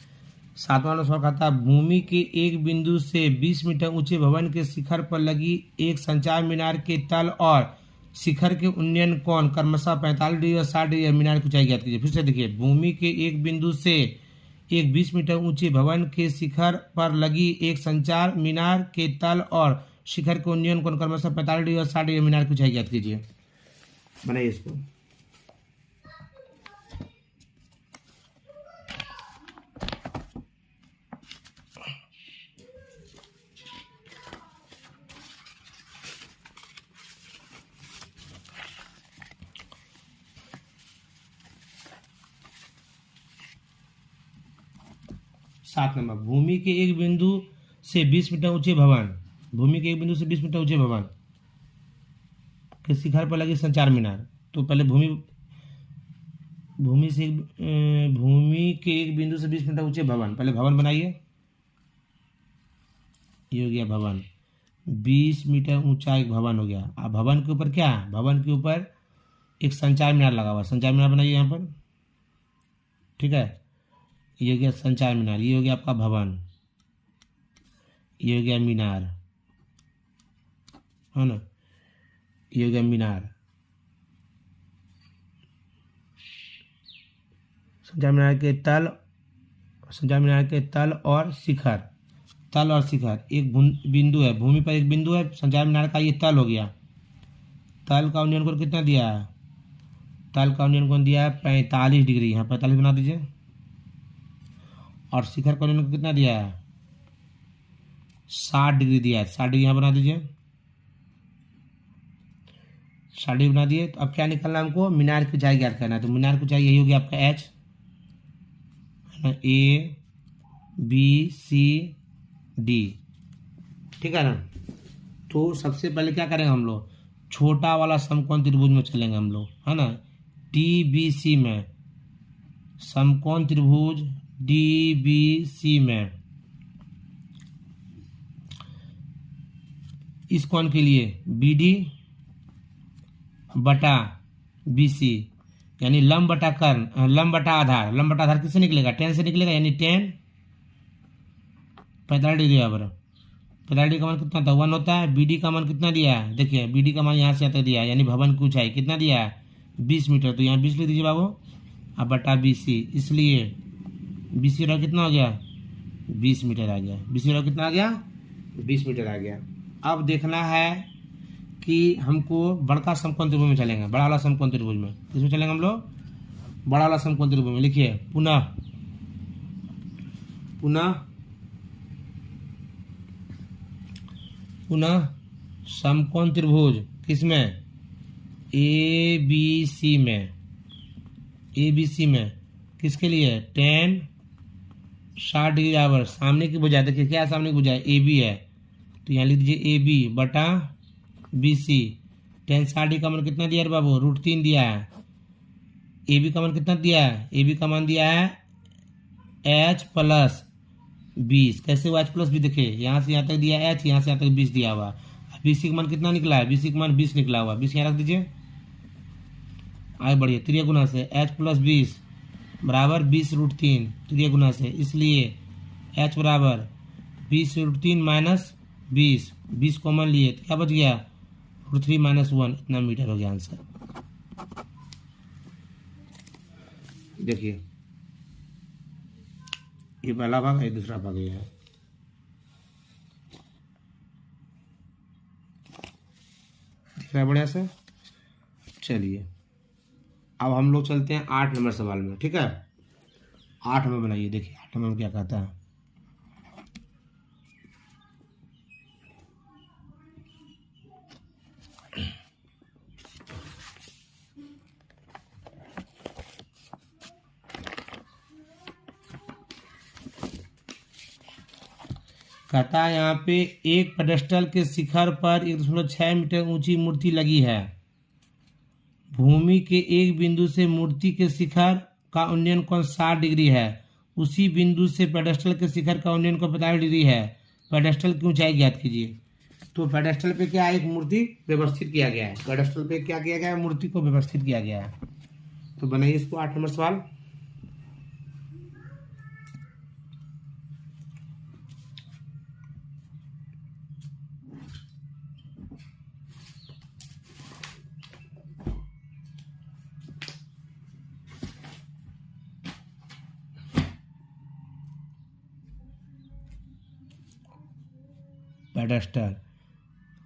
7वां नंबर सवाल कहता है, भूमि के एक बिंदु से 20 मीटर ऊंचे भवन के शिखर पर लगी एक संचार मीनार के तल और शिखर के उन्नयन कोण क्रमशः 45 डिग्री और 60 डिग्री, मीनार की ऊंचाई ज्ञात कीजिए। फिर से देखिए, भूमि के एक बिंदु से एक 20 मीटर ऊंचे भवन के शिखर पर लगी एक संचार मीनार के तल और शिखर के उन्नयन कोण क्रमशः 45 डिग्री और 60 डिग्री, मीनार की ऊंचाई ज्ञात कीजिए। बनाइए इसको। 7 नंबर, भूमि के एक बिंदु से 20 मीटर ऊंचे भवन, भूमि के एक बिंदु से 20 मीटर ऊंचे भवन के शिखर पर लगी संचार मीनार। तो पहले भूमि के एक बिंदु से 20 मीटर ऊंचे भवन, पहले भवन बनाइए। ये हो गया भवन, 20 मीटर ऊंचा एक भवन हो गया। अब भवन के ऊपर क्या, भवन के ऊपर एक संचार मीनार लगा हुआ, संचार मीनार बनाइए यहाँ पर, ठीक है। ये हो गया संचार मीनार, ये हो गया आपका भवन, ये हो गया मीनार, है ना, ये हो गया मीनार। संचार मीनार के तल और शिखर, तल और शिखर एक बिंदु है, भूमि पर एक बिंदु है, संचार मीनार का ये तल हो गया। तल का उन्नयन कोण कितना दिया है, तल का उन्नयन कोण दिया है 45 डिग्री, यहाँ 45 बना दीजिए। और शिखर का उन्नयन कोण कितना दिया है 60 डिग्री दिया है, 60 डिग्री यहाँ बना दीजिए, 60 डिग्री बना दिए। तो अब क्या निकलना है हमको, मीनार की ऊंचाई ज्ञात करना है। तो मीनार की ऊंचाई यही होगी आपका H, A B C D, ठीक है ना। तो सबसे पहले क्या करेंगे हम लोग, छोटा वाला समकोण त्रिभुज में चलेंगे हम लोग, है ना, DBC में, समकोण त्रिभुज DBC में इस कोण के लिए BD बटा BC, यानी लंब बटा कर्ण, लंब बटा आधार, लंब बटा आधार किससे निकलेगा, 10 से निकलेगा, यानी 10 45 डिग्री बराबर। 45 डिग्री का मान कितना था 1 होता है। BD का मान कितना दिया है, देखिए BD का मान यहाँ से यहाँ तक दिया है, यानी भवन की ऊंचाई कितना दिया है 20 मीटर, तो यहाँ 20 लिख दीजिए बाबू। अब बटा BC, इसलिए BC का कितना हो गया 20 मीटर आ गया, BC का कितना आ गया 20 मीटर आ गया। अब देखना है कि हमको बड़का समकोण त्रिभुज में चलेंगे, बड़ा वाला समकोण त्रिभुज में, किसमें चलेंगे हम लोग, बड़ा वाला समकोण त्रिभुज में। लिखिए पुनः समकोण त्रिभुज किसमें, ABC में, ABC में किसके लिए 10 60 डिग्री बराबर, सामने की भुजा, देखिए क्या सामने की भुजा है AB है, तो यहाँ लिख दीजिए AB बटा BC। 10 60 डिग्री का मान कितना दिया है बाबू, √3 दिया है। AB का मान कितना दिया है, AB का मान दिया है H प्लस 20, कैसे हुआ H प्लस 20, देखिए यहाँ से यहाँ तक दिया H, यहाँ से यहाँ तक 20 दिया हुआ। BC का मान कितना निकला है, BC का मान 20 निकला हुआ, 20 यहाँ रख दीजिए। आगे बढ़िए, त्रिय गुना से H प्लस 20 बराबर 20√3, त्रिय गुना से, इसलिए H बराबर 20√3 माइनस 20, 20 कॉमन लिए तो क्या बच गया √3 - 1, इतना मीटर हो गया आंसर। देखिए ये पहला भाग है, दूसरा भाग ये है। दिख रहा है बढ़िया से। चलिए अब हम लोग चलते हैं 8 नंबर सवाल में, ठीक है। 8 में बनाइए, देखिए 8 में क्या कहता है। कहता है यहाँ पे एक पेडेस्टल के शिखर पर 1.6 मीटर ऊंची मूर्ति लगी है। भूमि के एक बिंदु से मूर्ति के शिखर का उन्नयन कोण 60 डिग्री है। उसी बिंदु से पेडेस्टल के शिखर का उन्नयन कोण 45 डिग्री है। पेडेस्टल की ऊंचाई ज्ञात कीजिए। तो पेडेस्टल पे क्या है, एक मूर्ति व्यवस्थित किया गया है। पेडेस्टल पे क्या किया गया है, मूर्ति को व्यवस्थित किया गया है। तो बनाइए इसको 8 नंबर सवाल। पेडेस्टल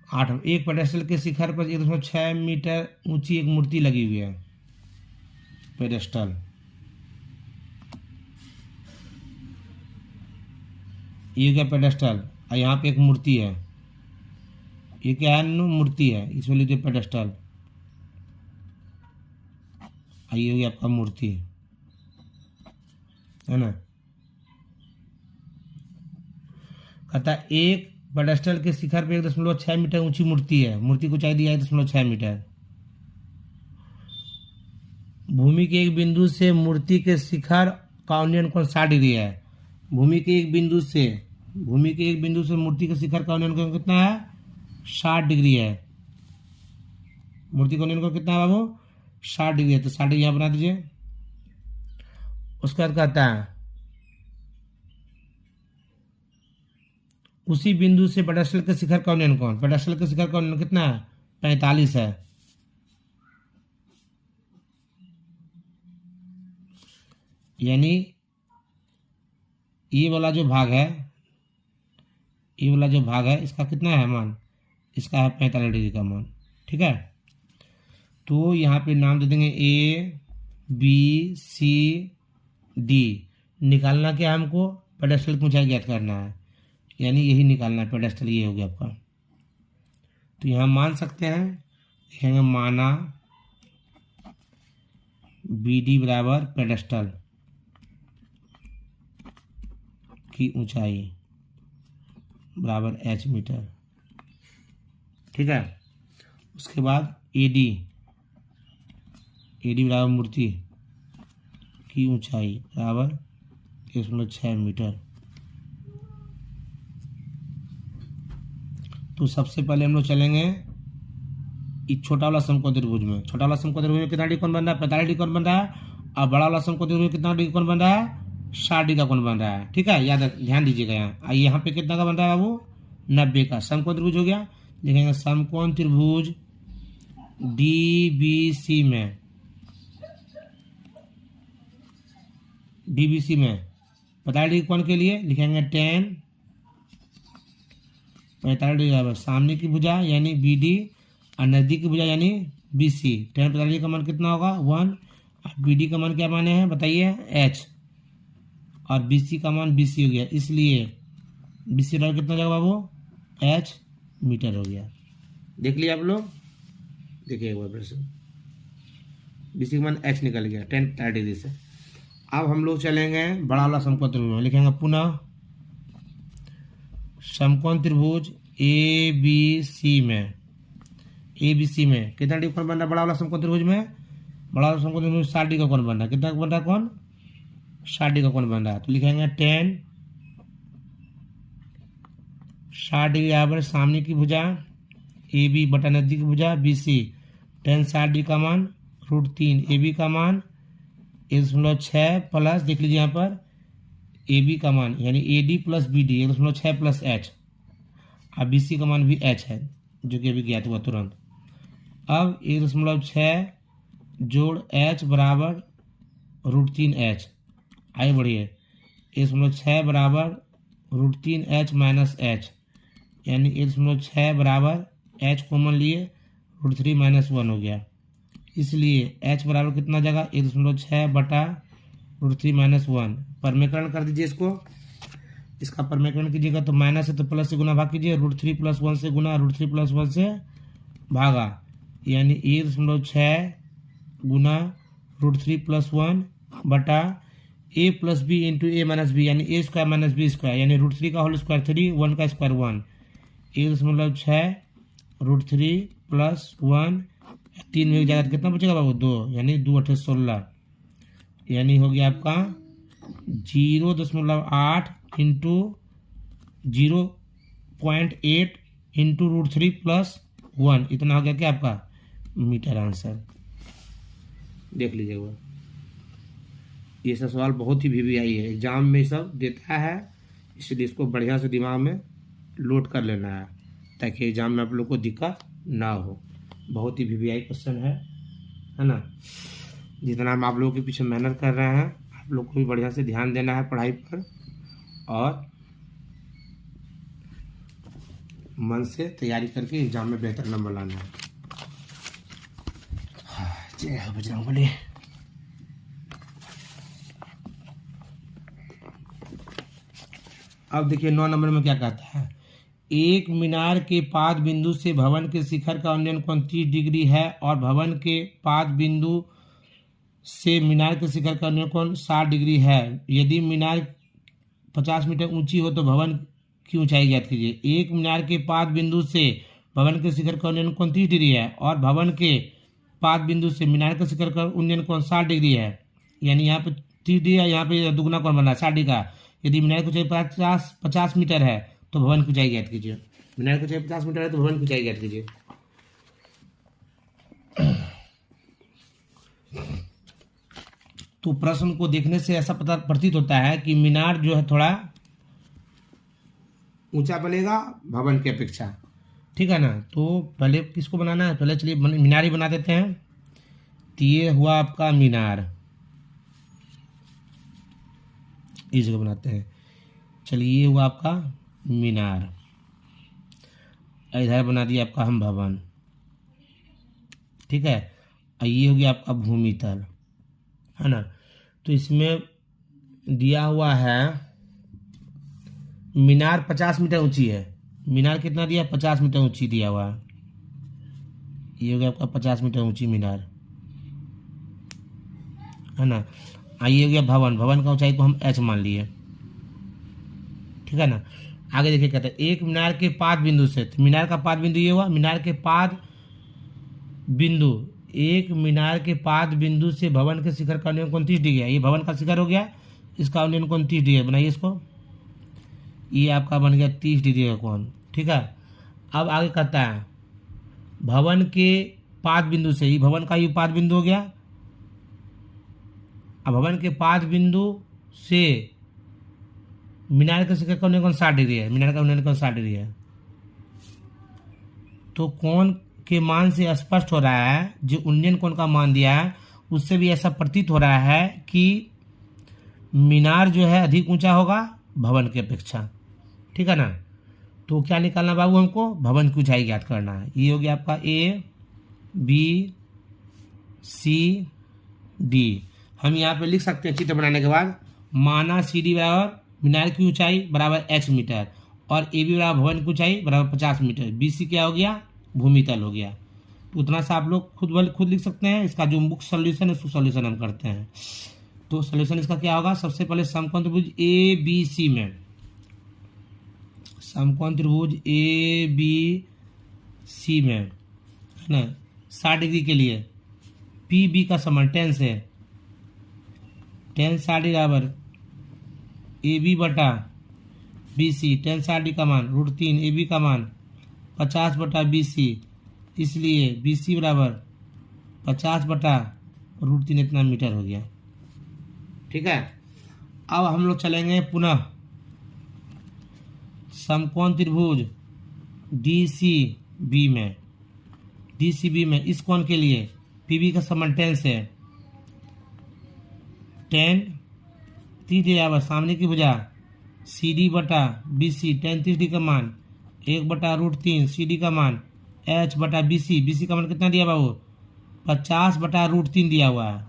8, एक पेडेस्टल के शिखर पर 1.6 मीटर ऊंची एक मूर्ति लगी हुई है। पेडेस्टल ये क्या पेडेस्टल, और यहाँ पे एक मूर्ति है। ये क्या है, मूर्ति है, इसमें लिखिए पेडेस्टल। ये हो गया आपका मूर्ति, है ना। कहता है एक पेडेस्टल के शिखर पे 1.6 मीटर ऊंची मूर्ति है, मूर्ति को ऊंचाई दिया है 1.6 मीटर। भूमि के एक बिंदु से मूर्ति के शिखर का उन्नयन कोण 60 डिग्री है। भूमि के एक बिंदु से मूर्ति के शिखर का उन्नयन कोण कितना है? 60 डिग्री है। मूर्ति का उन्नयन कोण कितना है बाबू? 60 डिग्री है। तो 60 डिग्री यहाँ बना दीजिए। उसके बाद कहता है उसी बिंदु से पेडेस्टल के शिखर का उन्नयन कोण, पेडेस्टल के शिखर का उन्नयन कितना है? 45 है। यानी ये वाला जो भाग है इसका कितना है मान? इसका है 45 डिग्री का मान। ठीक है, तो यहाँ पे नाम दे देंगे ए बी सी डी। निकालना क्या है हमको? पेडेस्टल की ऊंचाई ज्ञात करना है, यानी यही निकालना है। पेडेस्टल ये हो गया आपका। तो यहाँ मान सकते हैं, लिखेंगे माना बी डी बराबर पेडेस्टल की ऊंचाई बराबर h मीटर। ठीक है, उसके बाद AD बराबर मूर्ति की ऊंचाई बराबर 1.6 मीटर। तो सबसे पहले हम लोग चलेंगे इस छोटा वाला समकोण त्रिभुज में। छोटा वाला समकोण त्रिभुज में कितना डिग्री कोण बन रहा है? 45 डिग्री कोण बन रहा है। और बड़ा वाला समकोण त्रिभुज में कितना डिग्री कोण बन रहा है? 60 डिग्री का कोण बन रहा है। ठीक है, याद ध्यान दीजिएगा। यहाँ पे कितना का बन रहा है बाबू? 90 का। समकोण त्रिभुज हो गया। लिखेंगे समकोण त्रिभुज DBC में 45 डिग्री कोण के लिए लिखेंगे 10 45 डिग्री बराबर सामने की भुजा यानी BD और नजदीक की भुजा यानी BC। 10 45 का मान कितना होगा? 1। और BD का मान क्या माने हैं बताइए? H। और BC का मान BC हो गया, इसलिए BC बराबर कितना हो जाएगा बाबू? H मीटर हो गया। देख लिया आप लोग? देखिए एक बार फिर से, BC का मान H निकल गया 10 डिग्री से। अब हम लोग चलेंगे बड़ा वाला समकोण त्रिभुज में। लिखेंगे पुनः समकोण त्रिभुज ABC में कितना डिग्री कोण बन रहा है? बड़ा वाला समकोण त्रिभुज में 60 डिग्री का कोण बन रहा है। कितना बन रहा है कोण? 60 डिग्री का कोण बन रहा है। तो लिखेंगे 10 60 डिग्री बराबर सामने की भुजा AB बटा नजदीक की भुजा BC। 10 60 डिग्री का मान √3। AB का मान 1.6 प्लस देख लीजिए यहाँ पर AB का मान यानी AD plus BD 1.6 plus H। अब BC का मान भी H है जो कि अभी ज्ञात हुआ तुरंत। अब 1.6 जोड़ H बराबर √3H। आगे बढ़िए, 1.6 बराबर √3H माइनस H यानी 1.6 बराबर H कॉमन लिए √3 माइनस 1 हो गया। इसलिए H बराबर कितना जगह? 1.6 बटा √3 माइनस 1। परमेकरण कर दीजिए इसको। इसका परमेकरण कीजिएगा तो माइनस है तो प्लस से गुना भाग कीजिए। √3 प्लस 1 से गुना, √3 प्लस 1 से भागा, यानी 1.6 गुना √3 प्लस 1 बटा A plus B into A minus B यानी A square minus B square यानी √3 का होल स्क्वायर 3, 1 का स्क्वायर 1। 1.6 √3 प्लस 1 3 में जगह कितना बचेगा बाबू? 2 यानी 2 8 16 यानी हो गया आपका 0.8 इंटू 0.8 इंटू √3 प्लस 1 इतना हो गया क्या आपका? Metre answer. देख लीजिएगा, ये सब सवाल बहुत ही VVI है, एग्जाम में सब देता है, इसलिए इसको बढ़िया से दिमाग में लोड कर लेना है ताकि एग्जाम में आप लोग को दिक्कत ना हो। बहुत ही VVI क्वेश्चन है ना। जितना हम आप लोगों के पीछे मेहनत कर रहे हैं, आप लोग को भी बढ़िया से ध्यान देना है पढ़ाई पर और मन से तैयारी करके एग्जाम में बेहतर नंबर लाना है। जय हो बजरंगबली। अब देखिए 9 नंबर में क्या कहता है? एक मीनार के पाद बिंदु से भवन के शिखर का उन्नयन कोण 30 डिग्री है और भवन के पाद बिंदु से मीनार के शिखर का उन्नयन कोण 60 डिग्री है। यदि मीनार 50 मीटर ऊंची हो तो भवन की ऊंचाई ज्ञात कीजिए। एक मीनार के पाद बिंदु से भवन के शिखर का उन्नयन कोण 30 डिग्री है और भवन के पाद बिंदु से मीनार के शिखर का उन्नयन कोण 60 डिग्री है। यानी यहाँ पे 30 डिग्री है, यहाँ पे दुगना कोण बना 60 डिग्री का। यदि मीनार की ऊंचाई 50 मीटर है तो भवन की ऊंचाई ज्ञात कीजिए। मीनार की ऊंचाई 50 मीटर है तो भवन की ऊंचाई ज्ञात कीजिए। तो प्रश्न को देखने से ऐसा पता प्रतीत होता है कि मीनार जो है थोड़ा ऊंचा बनेगा भवन की अपेक्षा, ठीक है ना। तो पहले किसको बनाना है, पहले चलिए मीनार ही बना देते हैं। तो ये हुआ आपका मीनार, इस जगह बनाते हैं। चलिए ये हुआ आपका मीनार, इधर बना दिया आपका हम भवन, ठीक है। और ये हो गया आपका भूमि तल, है ना। तो इसमें दिया हुआ है मीनार 50 मीटर ऊंची है। मीनार कितना दिया, 50 मीटर ऊंची दिया हुआ है। ये हो गया आपका 50 मीटर ऊंची मीनार, है ना। ये हो गया भवन, भवन का ऊंचाई को हम h मान लिए, ठीक है ना। आगे देखिए कहते हैं एक मीनार के पाद बिंदु से, तो मीनार का पाद बिंदु ये हुआ, मीनार के पाद बिंदु, एक मीनार के पाद बिंदु से भवन के शिखर का उन्नयन कोण 30 डिग्री है। ये भवन का शिखर हो गया, इसका उन्नयन कोण 30 डिग्री है। बनाइए इसको, ये आपका बन गया 30 डिग्री का कोण, ठीक है। अब आगे कहता है भवन के पाद बिंदु से, ये भवन का ये पाद बिंदु हो गया। अब भवन के पाद बिंदु से मीनार के शिखर का उन्नयन कोण 60 डिग्री है। मीनार का उन्नयन कोण 60 डिग्री है। तो कोण के मान से स्पष्ट हो रहा है, जो उन्नयन कोण का मान दिया है उससे भी ऐसा प्रतीत हो रहा है कि मीनार जो है अधिक ऊंचा होगा भवन की अपेक्षा, ठीक है ना। तो क्या निकालना बाबू, हमको भवन की ऊंचाई ज्ञात करना है। ये हो गया आपका A B C D। हम यहाँ पे लिख सकते हैं चित्र बनाने के बाद, माना CD बराबर मीनार की ऊंचाई बराबर x मीटर और AB बराबर भवन की ऊंचाई बराबर 50 मीटर। BC क्या हो गया, भूमि तल हो गया। तो उतना सा आप लोग खुद लिख सकते हैं। इसका जो मुख्य सोल्यूशन है उसको सोल्यूशन हम करते हैं। तो सोल्यूशन इसका क्या होगा, सबसे पहले समकोण त्रिभुज ABC में, समकोण त्रिभुज ABC में, है ना, 60 डिग्री के लिए PB का समान tan से, tan 60 बराबर AB बटा BC, tan 60 का मान √3, AB का मान 50 बटा BC, इसलिए BC बराबर 50 बटा √3 इतना मीटर हो गया, ठीक है। अब हम लोग चलेंगे पुनः समकोण त्रिभुज DCB में, DCB में इस कोण के लिए PB का समान tan से, tan 30 बराबर सामने की भुजा CD बटा BC, tan 30 डिग्री का मान 1 बटा √3, CD का मान H बटा BC, BC का मान कितना दिया बाबू, 50 बटा √3 दिया हुआ है।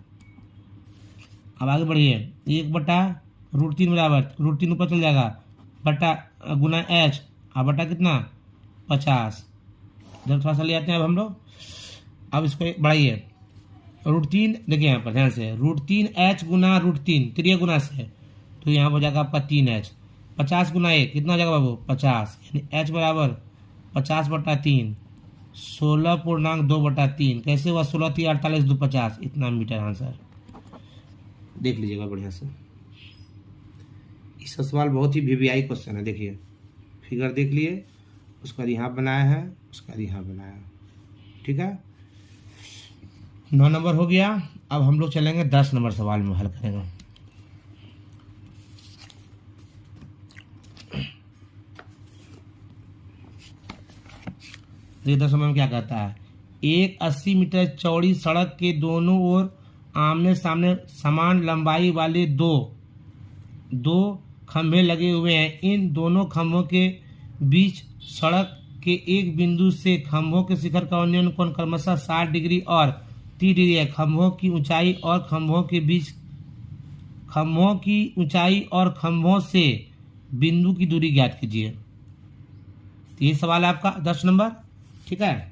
अब आगे बढ़िए, 1 बटा √3 बराबर √3 ऊपर चल जाएगा, बटा गुना H, अब बटा कितना 50। जब थोड़ा सा ले आते हैं अब हम लोग, अब इसको बढ़ाइए, √3 देखिए यहाँ पर ध्यान से, √3H गुना √3 त्रिय गुना से, तो यहाँ हो जाएगा आपका 3H, 50 गुना 1 कितना हो जाएगा बाबू 50, यानी H बराबर 50 बटा 3, 16.2 बटा 3। कैसे हुआ, 16 3 48 2 50, इतना मीटर आंसर। देख लीजिएगा बढ़िया से, इसका सवाल बहुत ही VVI क्वेश्चन है। देखिए फिगर देख लिए, उसका यहाँ बनाया है, उसका यहाँ बनाया है, ठीक है। 9 नंबर हो गया। अब हम लोग चलेंगे 10 नंबर सवाल में हल करेंगे। ये 10 नंबर में क्या कहता है, एक 80 मीटर चौड़ी सड़क के दोनों ओर आमने सामने समान लंबाई वाले दो खंभे लगे हुए हैं। इन दोनों खंभों के बीच सड़क के एक बिंदु से खंभों के शिखर का उन्नयन कोण क्रमशः 60 डिग्री और 30 डिग्री है। खंभों की ऊंचाई और खंभों के बीच, खंभों की ऊंचाई और खंभों से बिंदु की दूरी ज्ञात कीजिए। तो ये सवाल है आपका 10 नंबर, ठीक है।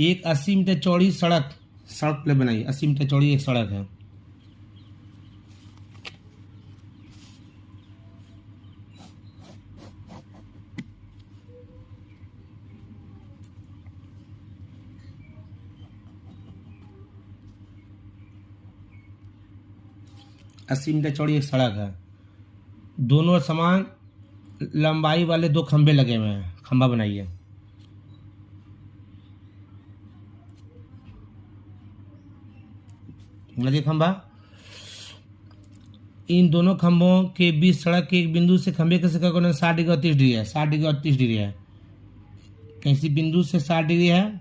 एक 80 मीटर चौड़ी सड़क प्लेट बनाई, 80 मीटर चौड़ी एक सड़क है। अस्सी मीटर चौड़ी एक सड़क है, दोनों समान लंबाई वाले दो खंबे लगे हुए हैं, खंबा बनाइए। लगे खंबा, इन दोनों खंभों के बीच सड़क के एक बिंदु से खंबे के शिखर कोण 60 डिग्री और 30 डिग्री है। 60 डिग्री और 30 डिग्री है, किसी बिंदु से 60 डिग्री है,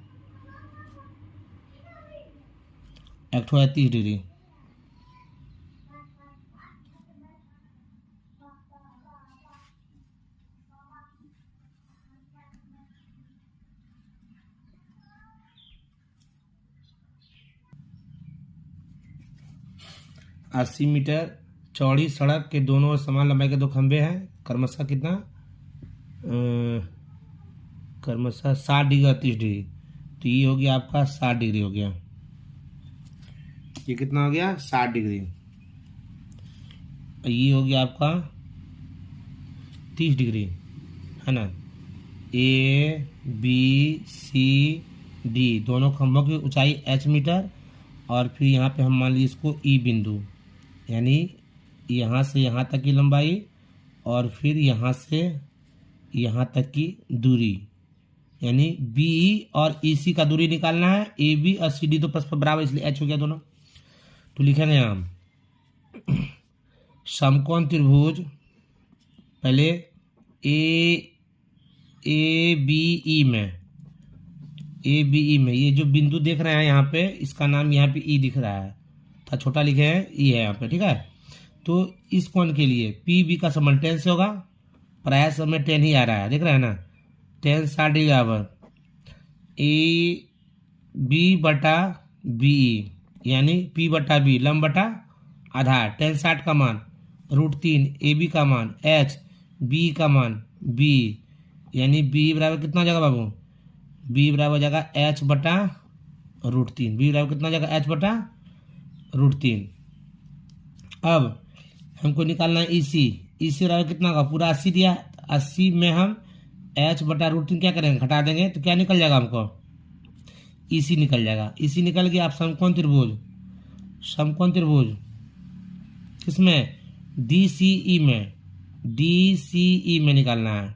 एक ठो है 30 डिग्री। अस्सी मीटर चौड़ी सड़क के दोनों ओर समान लंबाई के दो खंबे हैं, क्रमशः कितना, क्रमशः 60 डिग्री और 30 डिग्री। तो ये हो गया आपका 60 डिग्री हो गया, ये कितना हो गया 60 डिग्री। ये हो गया आपका 30 डिग्री, है ना। ए बी सी डी दोनों खंभों की ऊंचाई h मीटर, और फिर यहाँ पे हम मान लीजिए इसको ई बिंदु, यानी यहाँ से यहाँ तक की लंबाई और फिर यहाँ से यहाँ तक की दूरी, यानी बी और ई सी का दूरी निकालना है। ए बी और सी डी तो परस्पर बराबर, इसलिए एच हो गया दोनों। तो लिखेंगे हम समकोण त्रिभुज, पहले ए बी ई में, ए बी ई में ये जो बिंदु देख रहे हैं यहाँ पे, इसका नाम यहाँ पे ई दिख रहा है, था छोटा लिखे हैं, ई है यहाँ पे, ठीक है। तो इस कोण के लिए पी बी का समान टेन से होगा, प्राय समय 10 ही आ रहा है, देख रहे हैं ना, 10 60 डिग्री बराबर ए बी बटा बी ई, यानी पी बटा बी लंब बटा आधार, 10 60 का मान √3, ए बी का मान h, बी का मान बी, यानी बी बराबर कितना हो जाएगा बाबू, बी बराबर हो जाएगा h बटा √3, बी बराबर कितना हो जाएगा h बटा √3। अब हमको निकालना है इसी बराबर कितना होगा, पूरा 80 दिया, 80 में हम h बटा √3 क्या करेंगे, घटा देंगे, तो क्या निकल जाएगा हमको, इसी निकल जाएगा। इसी निकल गया, आप समकोण त्रिभुज किसमें, डी सी ई में निकालना है।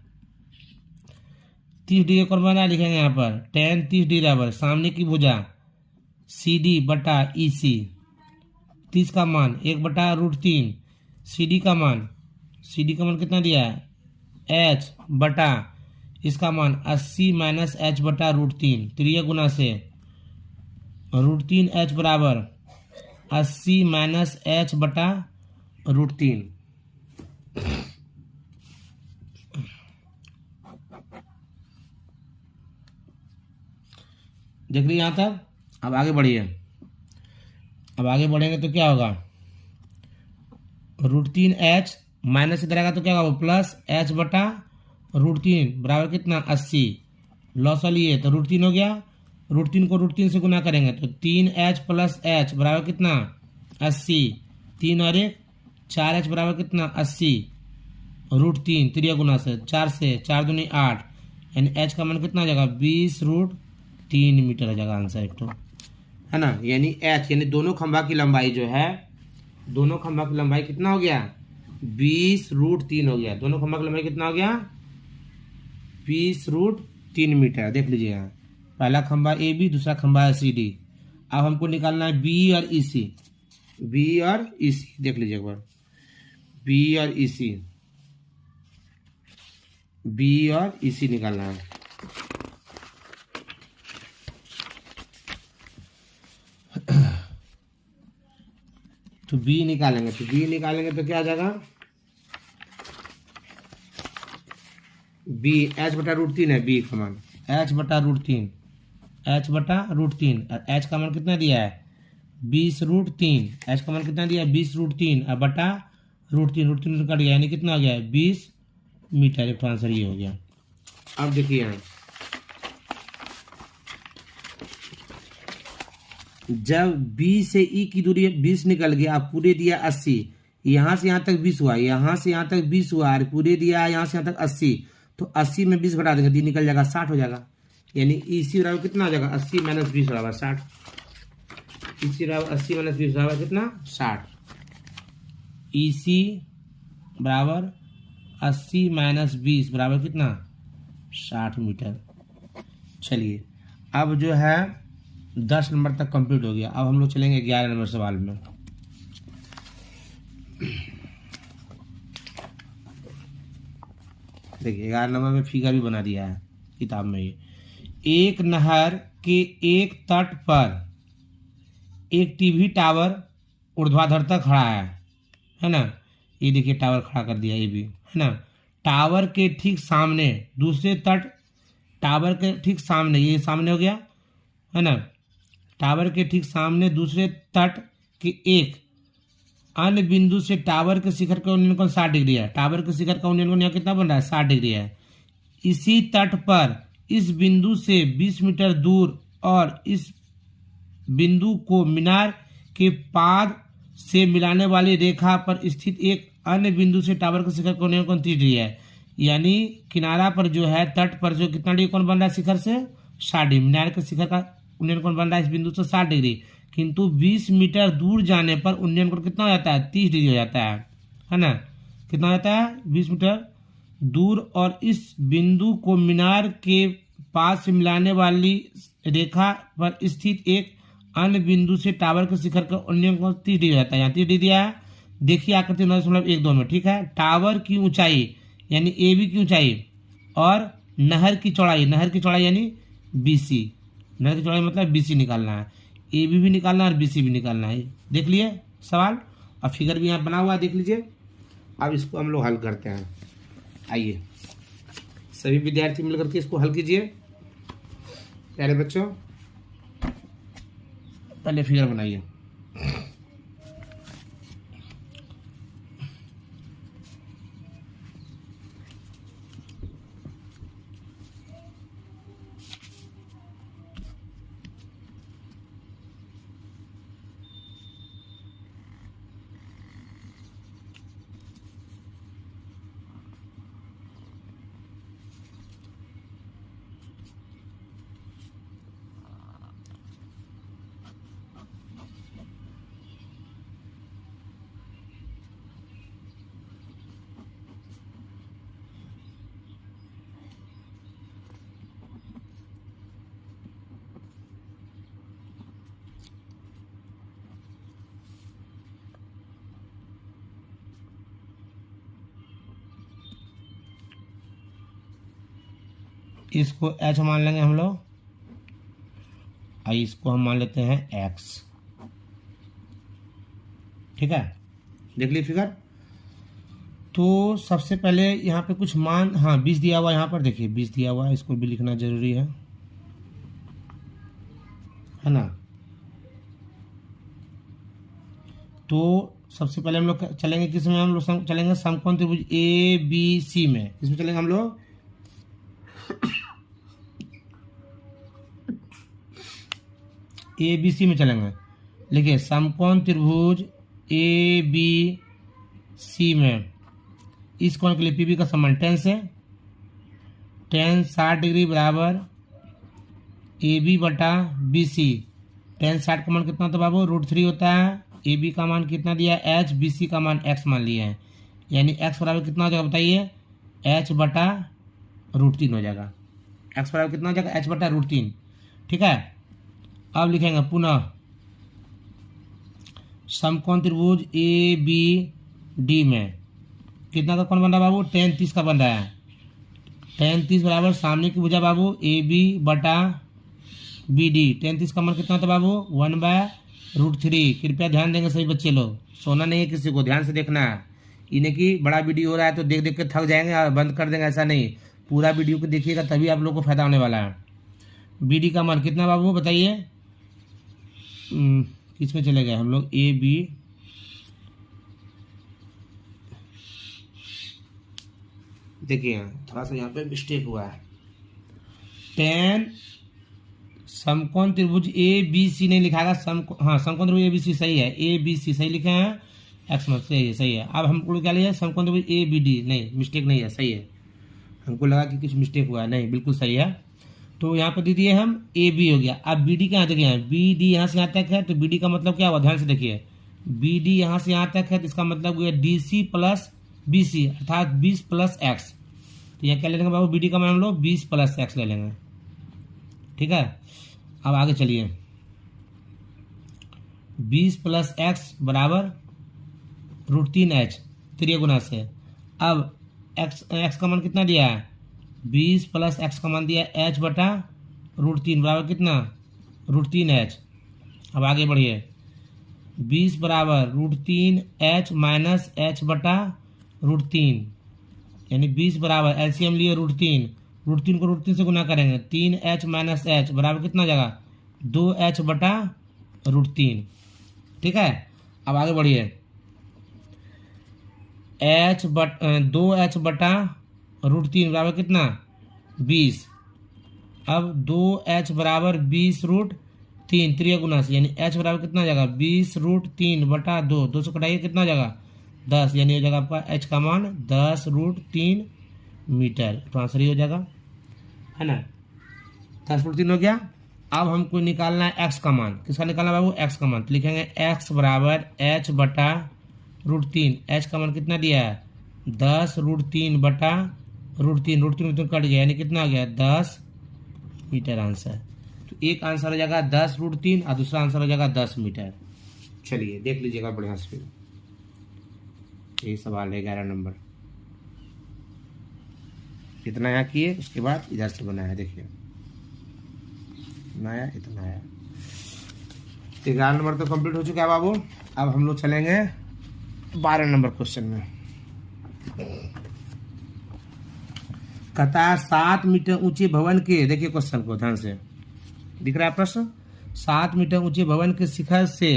30 डिग्री कोण बना लिखेंगे यहाँ पर, tan 30 डिग्री बराबर सामने की भुजा सी डी बटा ई सी, 30 का मान 1 बटा √3, सी डी का मान कितना दिया है, h बटा इसका मान 80 माइनस h बटा √3, त्रिय गुना से √3h बराबर 80 माइनस h बटा √3। देख लीजिए यहाँ तक। अब आगे बढ़िए, अब आगे बढ़ेंगे तो क्या होगा, √3h माइनस इधर आएगा तो क्या होगा, प्लस h बटा √3 बराबर कितना 80, लॉस लिए तो √3 हो गया, √3 को √3 से गुना करेंगे तो 3h प्लस h बराबर कितना 80, 3 और 1 4h बराबर कितना 80, √3 त्रिय गुना से 4 से 4 दूनी 8, यानी h का मान कितना हो जाएगा 20√3 मीटर हो जाएगा आंसर एक तो, है ना। यानी h यानी दोनों खंभा की लंबाई जो है, दोनों खंभा की लंबाई कितना हो गया 20√3 हो गया, दोनों खंभा की लंबाई कितना हो गया 20√3 मीटर। देख लीजिए यहाँ, पहला खंभा ए बी, दूसरा खंभा है सी डी। अब हमको निकालना है बी और ई सी, देख लीजिए एक बार, बी और ई सी निकालना है। तो बी निकालेंगे तो क्या आ जाएगा, बी h बटा √3 है, बी का मान h बटा √3, और h का मान कितना दिया है 20√3, h का मान कितना दिया है 20√3 और बटा √3 कट गया, यानी कितना हो गया 20 मीटर। एक आंसर ये हो गया। अब देखिए यहाँ जब बी से ई की दूरी 20 निकल गया, पूरे दिया 80, यहां से यहां तक 20 हुआ, यहां से यहां तक 20 हुआ, और पूरे दिया यहां से यहां तक 80, तो 80 में 20 घटा देंगे, डी निकल जाएगा, 60 हो जाएगा। यानी इसी बराबर कितना हो जाएगा, 80 माइनस 20 बराबर 60। इसी बराबर 80 माइनस 20 बराबर कितना, 60। इसी बराबर 80 माइनस 20 बराबर कितना, 60 मीटर। चलिए अब जो है 10 नंबर तक कंप्लीट हो गया। अब हम लोग चलेंगे 11 नंबर सवाल में। देखिए 11 नंबर में फिगर भी बना दिया है किताब में। ये एक नहर के एक तट पर एक टीवी टावर ऊर्ध्वाधर तक खड़ा है ना। ये देखिए टावर खड़ा कर दिया, ये भी है ना। टावर के ठीक सामने दूसरे तट, टावर के ठीक सामने, ये सामने हो गया है ना। टावर के ठीक सामने दूसरे तट के एक अन्य बिंदु से टावर के शिखर का उन्नयन कोण 60 डिग्री है। टावर के शिखर का उन्नयन कोण यहाँ कितना बन रहा है, 60 डिग्री है। इसी तट पर इस बिंदु से 20 मीटर दूर और इस बिंदु को मीनार के पाद से मिलाने वाली रेखा पर स्थित एक अन्य बिंदु से टावर के शिखर का उन्नयन कोण 30 डिग्री है। यानी किनारा पर जो है, तट पर जो कितना डिग्री कोण बन रहा है शिखर से, 60 डिग्री। मीनार के शिखर का उन्नयन कोण बन रहा है इस बिंदु से 60 डिग्री, किंतु 20 मीटर दूर जाने पर उन्नयन कोण कितना हो जाता है, 30 डिग्री हो जाता है ना। कितना हो जाता है, 20 मीटर दूर और इस बिंदु को मीनार के पास से मिलाने वाली रेखा पर स्थित एक अन्य बिंदु से टावर के शिखर का उन्नयन कोण 30 डिग्री हो जाता है। यहाँ 30 डिग्री है, देखिए आकृति 9.12 में, ठीक है। टावर की ऊंचाई यानी ए बी की ऊंचाई और नहर की चौड़ाई यानी BC, नहर की चौड़ाई मतलब BC निकालना है। ए बी भी निकालना है और BC भी निकालना है। देख लिए सवाल, और फिगर भी यहाँ बना हुआ है, देख लीजिए। अब इसको हम लोग हल करते हैं। आइए सभी विद्यार्थी मिलकर के इसको हल कीजिए। प्यारे बच्चों, पहले फिगर बनाइए। इसको H मान लेंगे हम लोग, इसको हम मान लेते हैं X, ठीक है। देख लीजिए फिगर। तो सबसे पहले यहाँ पे कुछ मान, हाँ 20 दिया हुआ, यहाँ पर देखिए 20 दिया हुआ है, इसको भी लिखना जरूरी है ना। तो सबसे पहले हम लोग चलेंगे किसमें, हम लोग चलेंगे समकोण त्रिभुज ABC में। इसमें चलेंगे हम लोग ABC में चलेंगे। लिखिए समकोण त्रिभुज ABC में इस कोण के लिए PB का समान tan से, tan 60 डिग्री बराबर AB बटा BC। tan 60 का मान कितना होता है बाबू, √3 होता है। AB का मान कितना दिया है, H, BC का मान X मान लिया है। यानी X बराबर कितना हो जाएगा बताइए, H बटा √3 हो जाएगा। X बराबर कितना हो जाएगा, H बटा √3, ठीक है। अब लिखेंगे पुनः समकोण त्रिभुज ABD में कितना का कोण बन रहा है बाबू, tan 30 का बन रहा है। tan 30 बराबर सामने की भुजा बाबू AB बटा BD। tan 30 का मान कितना होता है बाबू, 1/√3। कृपया ध्यान देंगे सभी बच्चे लोग, सोना नहीं है किसी को, ध्यान से देखना है। इन्हें कि बड़ा वीडियो हो रहा है तो देख देख के थक जाएंगे और बंद कर देंगे, ऐसा नहीं। पूरा वीडियो को देखिएगा तभी आप लोग को फायदा होने वाला है। BD का मान कितना बाबू बताइए, किस में चले गए हम लोग, AB देखिए थोड़ा सा यहाँ पे मिस्टेक हुआ है। tan समकोण त्रिभुज ए बी सी नहीं लिखा है, हाँ समकोण त्रिभुज ए बी सी सही है, ए बी सी सही लिखे हैं, एक्स मत सही है। अब हमको क्या लिया, समकोण त्रिभुज ए बी डी, नहीं मिस्टेक नहीं है, सही है। हमको लगा कि कुछ मिस्टेक हुआ है, नहीं बिल्कुल सही है। तो यहाँ पर दे दिए हम ए बी हो गया। अब बी डी कहाँ तक है, बी डी यहाँ से यहाँ तक है, तो बी डी का मतलब क्या हुआ, ध्यान से देखिए, बी डी यहाँ से यहाँ तक है, तो इसका मतलब हुआ D C plus B C अर्थात 20 प्लस एक्स। तो यहाँ क्या ले लेंगे बाबू, बी डी का मान हम लोग 20 प्लस एक्स ले लेंगे, ठीक है। अब आगे चलिए, 20 प्लस एक्स बराबर √3h त्रिय गुना से। अब एक्स का मान कितना दिया है, 20 प्लस एक्स का मान दिया है h बटा √3 बराबर कितना, √3h। अब आगे बढ़िए, 20 बराबर √3h माइनस h बटा √3, यानी 20 बराबर एलसीएम लिए √3 को √3 से गुना करेंगे, 3h माइनस h बराबर कितना जगह, 2h बटा √3, ठीक है। अब आगे बढ़िए, 2h बटा √3 बराबर कितना, 20। अब 2h बराबर 20√3 त्रिय गुना से, यानी h बराबर कितना जगह, 20√3 बटा 2 से कटाइए कितना जगह, 10, यानी हो जाएगा आपका h का मान 10√3 मीटर। तो आंसर ही हो जाएगा, है ना, 10√3 हो गया। अब हमको निकालना है x का मान, किसका निकालना बाबू, x का मान। तो लिखेंगे x बराबर h बटा √3, h का मान कितना दिया है, 10√3 बटा √3 कट गया, यानी कितना आ गया, 10 मीटर आंसर। तो एक आंसर हो जाएगा 10√3 और दूसरा आंसर हो जाएगा 10 मीटर। चलिए देख लीजिएगा बढ़िया से, यही सवाल है 11 नंबर। इतना यहाँ किए, उसके बाद इधर से बनाया, देखिए नया इतना आया। 11 नंबर तो कंप्लीट हो चुका है बाबू। अब हम लोग चलेंगे 12 नंबर क्वेश्चन में। कहता है 7 मीटर ऊंचे भवन के, देखिए क्वेश्चन को ध्यान से, दिख रहा है प्रश्न, 7 मीटर ऊंचे भवन के शिखर से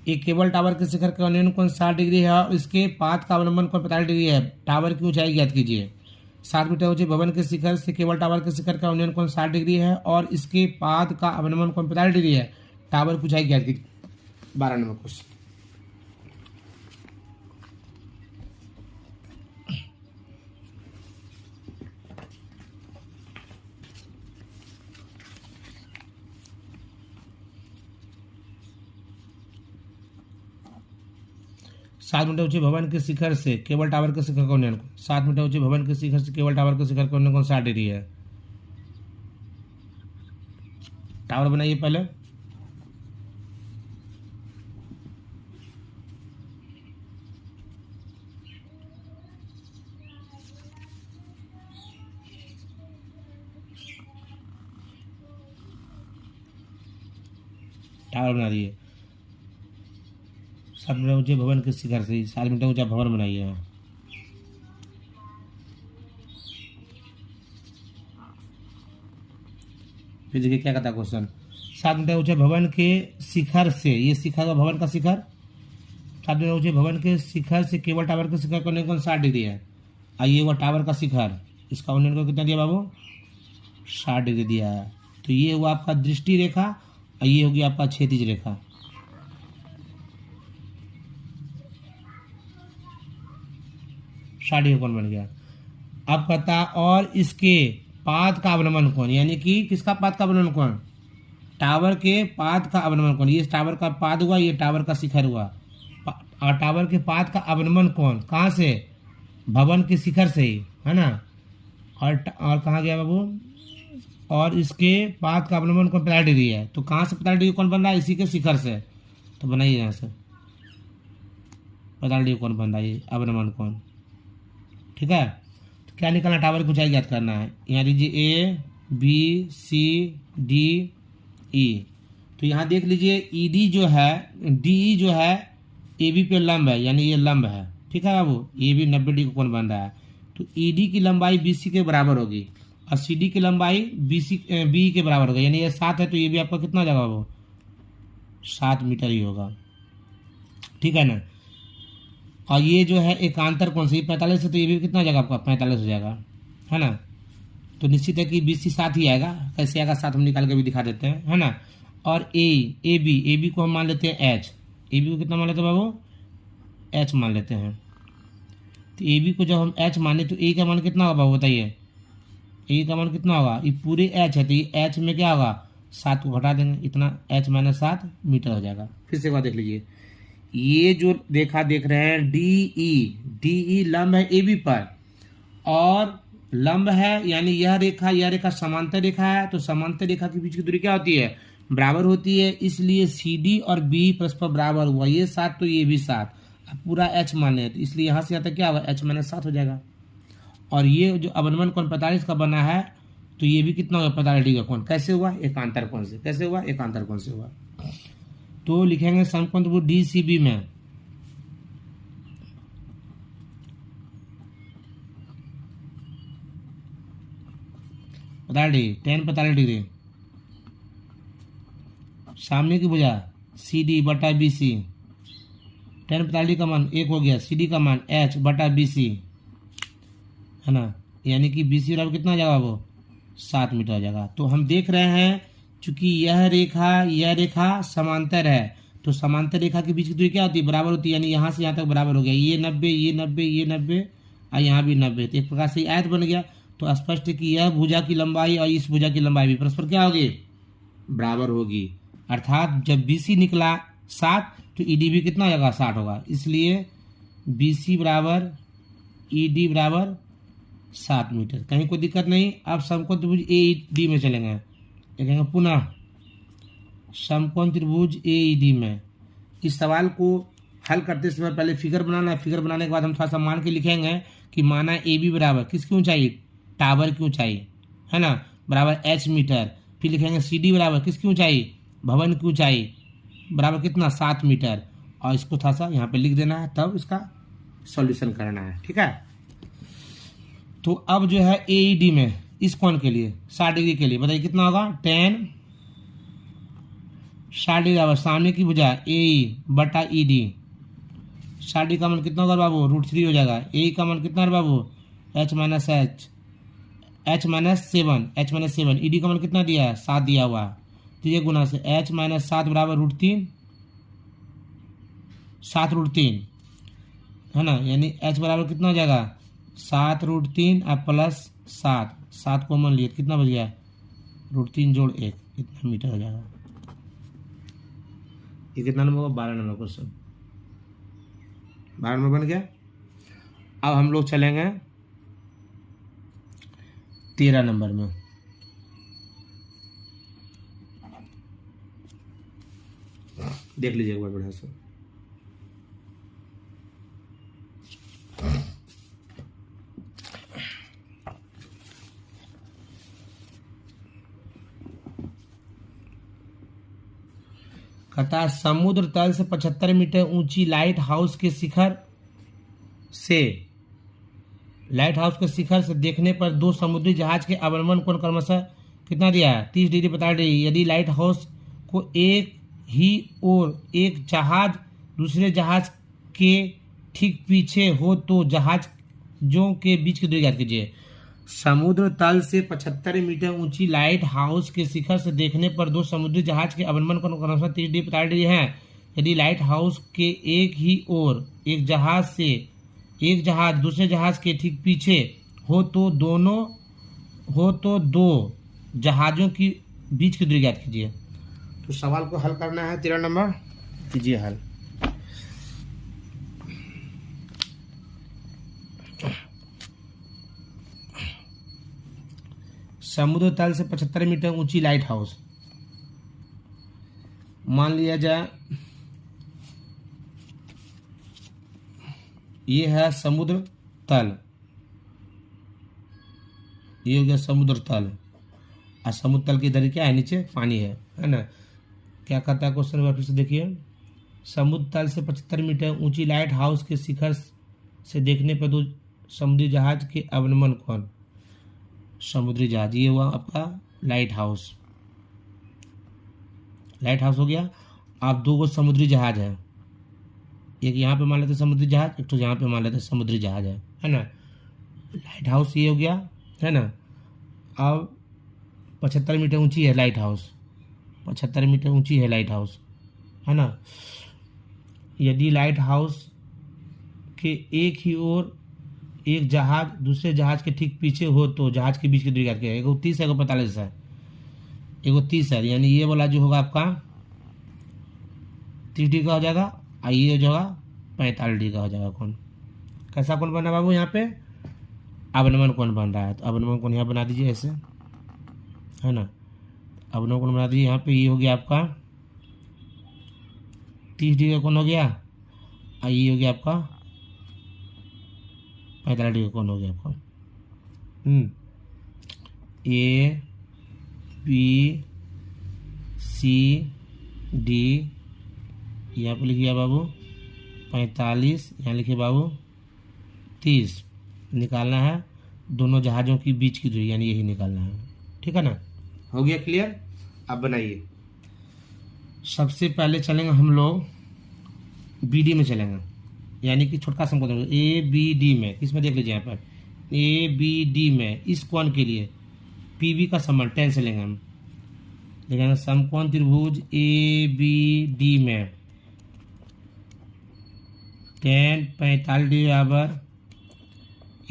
एक केबल टावर के शिखर का उन्नयन कोण 60 डिग्री है और इसके पाद का अवलंबन कोण 45 डिग्री है। टावर की ऊंचाई ज्ञात कीजिए। 7 मीटर ऊंचे भवन के शिखर से केबल टावर के शिखर का उन्नयन कोण 60 डिग्री है और इसके पाद का अवलंबन कोण 45 डिग्री है। टावर की ऊंचाई ज्ञात कीजिए। 12 नंबर क्वेश्चन। 7 मीटर ऊंचे भवन के शिखर से केबल टावर के शिखर का उन्नयन 7 मीटर ऊंचे भवन के शिखर से केबल टावर के शिखर का उन्नयन कोण 60 डिग्री है। टावर बनाइए पहले। टावर बना दिए। 7 मीटर ऊंचे भवन के शिखर से 7 मीटर ऊंचा भवन बनाइए। फिर देखिए क्या कहता है क्वेश्चन। 7 मीटर ऊंचे भवन के शिखर से, ये शिखर का भवन का शिखर, 7 मीटर ऊंचे भवन के शिखर से केबल टावर के शिखर का उन्नयन कोण 60 डिग्री है। आइए वो टावर का शिखर, इसका उन्नयन को कितना दिया बाबू, 60 डिग्री दिया है। तो ये हुआ आपका दृष्टि रेखा और ये होगी आपका क्षैतिज रेखा। साढ़े कोण बन गया। अब कहता और इसके पाद का अवलंबन कोण, यानी कि किसका पाद का अवलंबन कोण, टावर के पाद का अवलंबन कोण। ये टावर का पाद हुआ, ये टावर का शिखर हुआ, और टावर के पाद का अवलंबन कोण कहाँ से, भवन के शिखर से ही, है ना। और कहाँ गया बाबू, और इसके पाद का अवलंबन कोण 45 डिग्री है। तो कहाँ से 45 डिग्री कोण बन रहा है, इसी के शिखर से। तो बनाइए यहाँ से 45 डिग्री कोण बन रहा है अवलंबन कोण, ठीक है। तो क्या निकालना, टावर की ऊंचाई ज्ञात करना है। यहाँ लीजिए ए बी सी डी ई। तो यहाँ देख लीजिए ई डी जो है, डी ई जो है ए बी पे लंब है, यानी ये लंब है, ठीक है बाबू। ये भी 90 डिग्री कोण बन रहा है। तो ई डी की लंबाई बी सी के बराबर होगी और सी डी की लंबाई बी के बराबर होगा, यानी ये 7 है तो ये भी आपका कितना जाएगा वो 7 मीटर ही होगा, ठीक है ना। और ये जो है एकांतर कोण से 45 है तो ये भी कितना जाएगा आपका 45 हो जाएगा, है ना। तो निश्चित है कि BC 7 ही आएगा। कैसे आएगा 7 हम निकाल के भी दिखा देते हैं, है ना। और ए बी को हम मान लेते हैं H। ए बी को कितना मान लेते हैं बाबू? H मान लेते हैं। तो ए बी को जब हम H माने तो ए का मान कितना होगा बाबू बताइए? ए का मान कितना होगा? ये पूरे H है तो ये H में क्या होगा? 7 को घटा देंगे, इतना H - 7 मीटर हो जाएगा। फिर से एक बार देख लीजिए, ये जो रेखा देख रहे हैं DE लंब है AB पर और लंब है, यानी यह रेखा समांतर रेखा है। तो समांतर रेखा के बीच की दूरी क्या होती है? बराबर होती है। इसलिए CD और B परस्पर बराबर हुआ, ये 7 तो ये भी 7। अब पूरा H माने तो इसलिए यहाँ से यहाँ तक क्या होगा? H - 7 हो जाएगा। और ये जो अवनमन कोण 45 का बना है तो ये भी कितना होगा? 45 डिग्री का कोण। कैसे हुआ? एकांतर कोण से। कैसे हुआ? एकांतर कोण से हुआ। तो लिखेंगे समकोण त्रिभुज DCB में tan 45 डिग्री सामने की भुजा CD बटा BC। tan 45 डिग्री का मान 1 हो गया, CD का मान H बटा BC, है ना। यानी कि BC बराबर कितना हो जाएगा? वो 7 मीटर हो जाएगा। तो हम देख रहे हैं चूंकि यह रेखा समांतर है तो समांतर रेखा के बीच की दूरी क्या होती है? बराबर होती है। यानी यहाँ से यहाँ तक बराबर हो गया, ये 90 ये 90 ये 90 और यहाँ भी 90। तो एक प्रकार से आयत बन गया। तो स्पष्ट है कि यह भुजा की लंबाई और इस भुजा की लंबाई भी परस्पर क्या होगी? बराबर होगी। अर्थात जब BC निकला 7 तो ED भी कितना हो जाएगा? 60 होगा। इसलिए BC बराबर ED बराबर 7 मीटर। कहीं कोई दिक्कत नहीं। अब समकोण त्रिभुज AED में चलेंगे, देखेंगे पुनः समकोण त्रिभुज AED में। इस सवाल को हल करते समय पहले फिगर बनाना है। फिगर बनाने के बाद हम थोड़ा सा मान के लिखेंगे कि माना AB बराबर किसकी ऊंचाई? टावर की ऊंचाई, है ना, बराबर H मीटर। फिर लिखेंगे CD बराबर किसकी ऊंचाई? भवन की ऊंचाई, बराबर कितना? 7 मीटर। और इसको थोड़ा सा यहाँ पे लिख देना है, तब इसका सॉल्यूशन करना है। ठीक है। तो अब जो है AED में इस कोण के लिए 60 डिग्री के लिए बताइए कितना होगा? tan 60 डिग्री बराबर सामने की भुजा AE बटा ED। 60 डिग्री का मान कितना होगा बाबू? √3 हो जाएगा। AE का मान कितना है बाबू? H - 7। ED का मान कितना दिया है? 7 दिया हुआ। तो ये गुना से H - 7 बराबर √3, 7√3, है ना। यानी H बराबर कितना हो जाएगा? 7√3 और प्लस 7 को मान लिए कितना बच गया? √3 जोड़ 1, इतना मीटर हो जाएगा। ये कितना नंबर होगा? 12 नंबर क्वेश्चन। 12 नंबर बन गया। अब हम लोग चलेंगे 13 नंबर में। देख लीजिए एक बार बढ़िया से। कहता समुद्र तल से 75 मीटर ऊंची लाइट हाउस के शिखर से देखने पर दो समुद्री जहाज के अवनमन कोण क्रमशः कितना दिया है? 30 डिग्री बता रही। यदि लाइट हाउस को एक ही ओर एक जहाज दूसरे जहाज के ठीक पीछे हो तो जहाजों के बीच की दूरी ज्ञात कीजिए। समुद्र तल से 75 मीटर ऊंची लाइट हाउस के शिखर से देखने पर दो समुद्री जहाज के अवनमन कोण क्रमशः 30 डिग्री 50 डिग्री है। यदि लाइट हाउस के एक ही ओर एक जहाज दूसरे जहाज के ठीक पीछे हो तो दो जहाजों की बीच की दूरी ज्ञात कीजिए। तो सवाल को हल करना है। 13 नंबर कीजिए हल। समुद्र तल से 75 मीटर ऊंची लाइट हाउस मान लिया जाए ये है समुद्र तल, ये हो गया समुद्र तल। और समुद्र तल के इधर क्या है? नीचे पानी है ना। क्या कहता है क्वेश्चन वापस से देखिए। समुद्र तल से 75 मीटर ऊंची लाइट हाउस के शिखर से देखने पर दो समुद्री जहाज के अवनमन कोण। समुद्री जहाज ये हुआ आपका लाइट हाउस हो गया। आप दो गो समुद्री जहाज है, एक यहाँ पे मान लेते समुद्री जहाज, एक तो यहाँ पे मान लेते समुद्री जहाज है ना। लाइट हाउस ये हो गया, है ना। अब 75 मीटर ऊंची है लाइट हाउस, 75 मीटर ऊंची है लाइट हाउस, है ना। यदि लाइट हाउस के एक ही ओर एक जहाज दूसरे जहाज के ठीक पीछे हो तो जहाज के बीच की दूरी क्या है? एगो 30 है, एगो 45 है, एगो 30 है, यानी ये वाला जो होगा आपका 30 डिग्री का हो जाएगा और ये जो होगा 45 डिग्री का हो जाएगा कौन। कैसा कौन बना बाबू? यहाँ पे अवनमन कौन बन रहा है, तो अवनमन कौन यहाँ बना दीजिए ऐसे, है ना। अवनमन कौन बना दीजिए, यहाँ पे ये हो गया आपका 30 डिग्री का कौन हो गया और ये हो गया आपका 45 डिग्री का कौन हो गया आपका। ए बी सी डी, यहाँ पे लिखिए बाबू 45, यहाँ लिखिए बाबू 30। निकालना है दोनों जहाज़ों की बीच की दूरी, यानी यही निकालना है, ठीक है ना। हो गया क्लियर? अब बनाइए। सबसे पहले चलेंगे हम लोग BD में चलेंगे, यानी कि छोटका समकोण ABD में। किस में देख लीजिए यहाँ पर ABD में इस कोण के लिए PB का समान 10 से लेंगे हम। देखेंगे समकोण त्रिभुज ABD में 10 45 डिग्री बराबर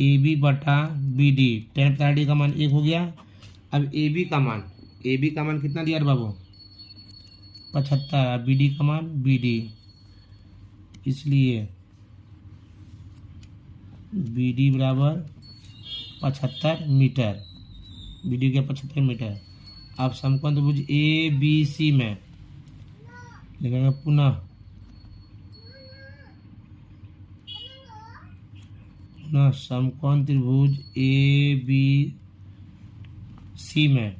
AB बटा BD। 10 45 डिग्री का मान 1 हो गया। अब AB का मान कितना दिया बाबू? 75। BD का मान BD, इसलिए BD बराबर 75 मीटर। BD के 75 मीटर। अब समकोण त्रिभुज ABC में लिखेंगे पुनः समकोण त्रिभुज ABC में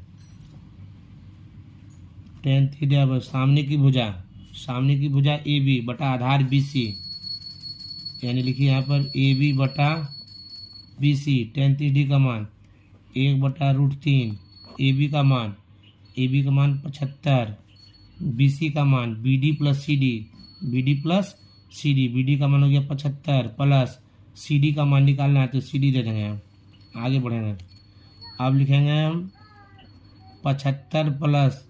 tan थीटा बराबर सामने की भुजा AB बटा आधार BC, यानी लिखिए यहाँ पर AB बटा BC। tan थीटा का मान 1 बटा √3। AB का मान 75, BC का मान BD प्लस CD, BD का मान हो गया 75 प्लस CD का मान निकालना है तो CD दे देंगे हम। आगे बढ़ेंगे, अब लिखेंगे हम 75 प्लस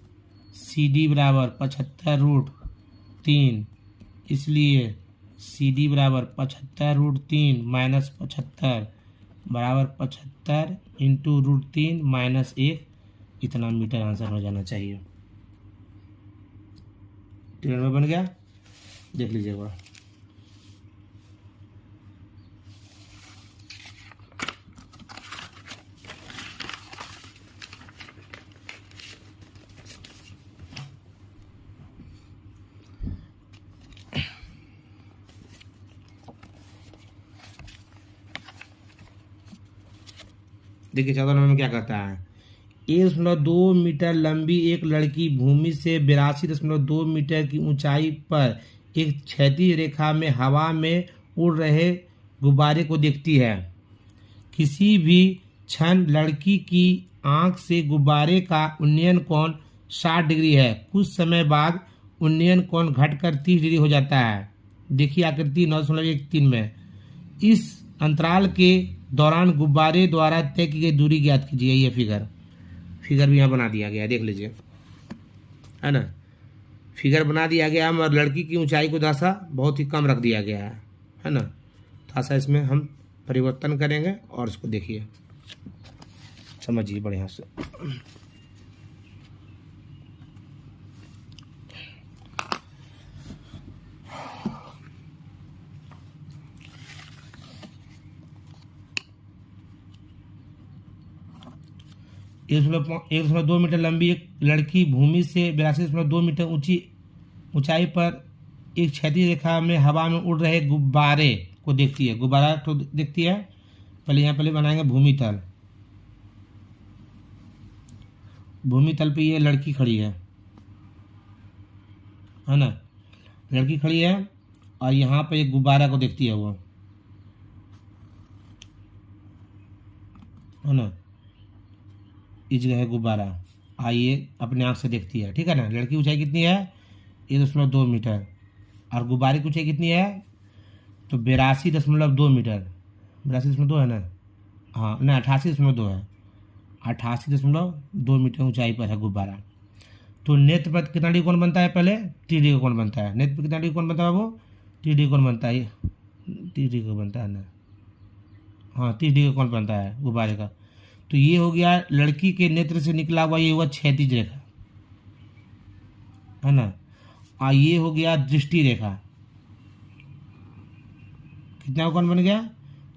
CD बराबर 75√3, इसलिए CD बराबर 75√3 माइनस 75 बराबर 75 इंटू √3 माइनस 1, इतना मीटर आंसर हो जाना चाहिए। क्लियर में बन गया? देख लीजिएगा। देखिए 14 नंबर में क्या कहता है, 1.2 मीटर लंबी एक लड़की भूमि से 82.2 मीटर की ऊंचाई पर एक क्षैतिज रेखा में हवा में उड़ रहे गुब्बारे को देखती है। किसी भी क्षण लड़की की आंख से गुब्बारे का उन्नयन कोण 60 डिग्री है। कुछ समय बाद उन्नयन कोण घटकर 30 डिग्री हो जाता है। देखिए आकृति 9.13 में। इस अंतराल के दौरान गुब्बारे द्वारा तय की गई दूरी ज्ञात कीजिए। ये फिगर भी यहाँ बना दिया गया है, देख लीजिए, है ना। फिगर बना दिया गया है और लड़की की ऊंचाई को थोड़ा सा बहुत ही कम रख दिया गया है ना। थोड़ा सा इसमें हम परिवर्तन करेंगे और इसको देखिए, समझिए बढ़िया से। एक 1.2 मीटर लंबी एक लड़की भूमि से 82.2 मीटर ऊंचाई पर एक क्षैतिज रेखा में हवा में उड़ रहे गुब्बारे को देखती है। गुब्बारा तो देखती है। पहले बनाएंगे भूमि तल पे ये लड़की खड़ी है ना। लड़की खड़ी है और यहाँ पे एक गुब्बारा को देखती है वो, है ना। इस जगह है गुब्बारा, आइए अपने आँख से देखती है, ठीक है ना। लड़की ऊंचाई कितनी है? 1.2 मीटर और गुब्बारे की ऊंचाई कितनी है? तो 82.2 मीटर। 82.2 है ना, हाँ ना, 88.2 है। 88.2 मीटर ऊंचाई पर है गुब्बारा। तो नेत्र पर कितना डिग्री कोण बनता है? पहले 30 डिग्री कोण बनता है। नेत्र पर कितना डिग्री कोण बनता है बाबू? 30 डिग्री कोण बनता है। 30 डिग्री बनता है ना, हाँ 30 डिग्री कोण बनता है गुब्बारे का। तो ये हो गया लड़की के नेत्र से निकला हुआ, ये हुआ क्षैतिज रेखा, है ना। और ये हो गया दृष्टि रेखा। कितना कोण बन गया?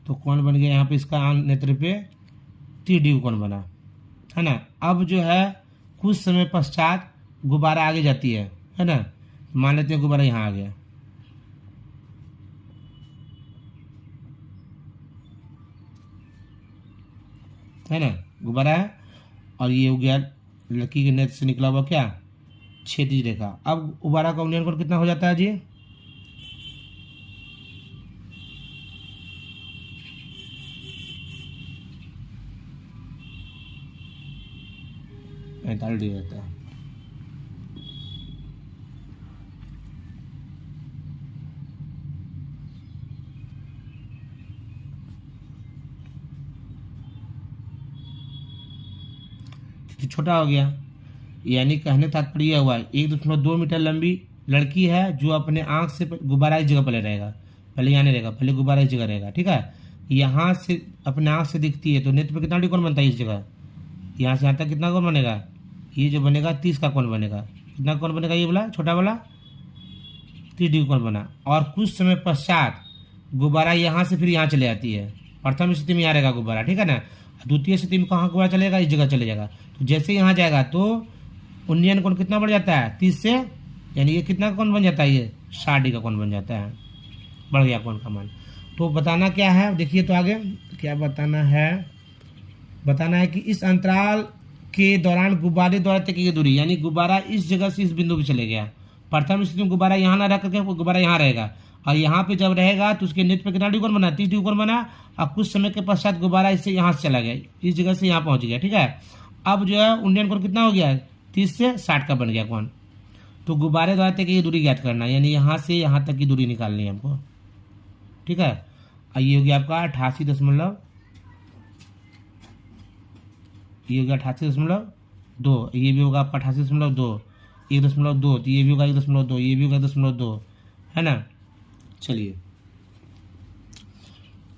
तो कोण बन गया यहाँ पे इसका नेत्र पे 30 डिग्री कोण बना, है ना। अब जो है कुछ समय पश्चात गुब्बारा आगे जाती है ना। मान लेते हैं गुब्बारा यहाँ आ गया, है ना, गुब्बारा है। और ये हो गया लड़की के नेत्र से निकला हुआ क्या? क्षैतिज रेखा। अब गुब्बारा का उन्नयन कोण कितना हो जाता है जी? पैंतालीस डिग्री रहता है। तो छोटा हो गया, यानी कहने तात्पर्य हुआ 1.2 मीटर लंबी लड़की है जो अपने आंख से गुब्बारा इस जगह पहले रहेगा, पहले यहाँ नहीं रहेगा, पहले गुब्बारा इस जगह रहेगा, ठीक है। यहाँ से अपने आंख से दिखती है तो नेत्र पे कितना डिग्री कोण बनता है इस जगह? यहाँ से यहाँ तक कितना कोण बनेगा? ये जो बनेगा 30 का कोण बनेगा। कितना कोण बनेगा? ये वाला छोटा वाला 30 डिग्री कोण बना। और कुछ समय पश्चात गुब्बारा यहाँ से फिर यहाँ चले जाती है। प्रथम स्थिति में यहाँ रहेगा गुब्बारा, ठीक है ना। द्वितीय स्थिति में कहाँ गुब्बारा चलेगा? इस जगह चले जाएगा। तो जैसे यहाँ जाएगा तो उन्नयन कोण कितना बढ़ जाता है? 30 से, यानी ये कितना कोण बन जाता है? ये 60 डिग्री का कोण बन जाता है, बढ़ गया कोण का मान। तो बताना क्या है, देखिए तो आगे क्या बताना है। बताना है कि इस अंतराल के दौरान गुब्बारे द्वारा तय की गई दूरी, यानी गुब्बारा इस जगह से इस बिंदु पे चले गया। प्रथम स्थिति में गुब्बारा यहाँ ना रह करके गुब्बारा यहाँ रहेगा, और यहाँ पे जब रहेगा तो उसके नेत्र पे कितना डिग्री कोण बना? 30 डिग्री कोण बना। और कुछ समय के पश्चात गुब्बारा इससे यहाँ से चला गया, इस जगह से यहाँ पहुँच गया, ठीक है। अब जो है उन्नयन कोण कितना हो गया? 30 से 60 का बन गया कोण। तो गुब्बारे द्वारा तय की गई दूरी ज्ञात करना, यानी यहाँ से यहाँ तक की दूरी निकालनी है हमको, ठीक है। और ये हो गया आपका 88.2, ये हो गया 88.2, ये भी होगा आपका 88.2, 1.2, तो ये भी होगा 1.2, ये भी होगा 1.2, है ना। चलिए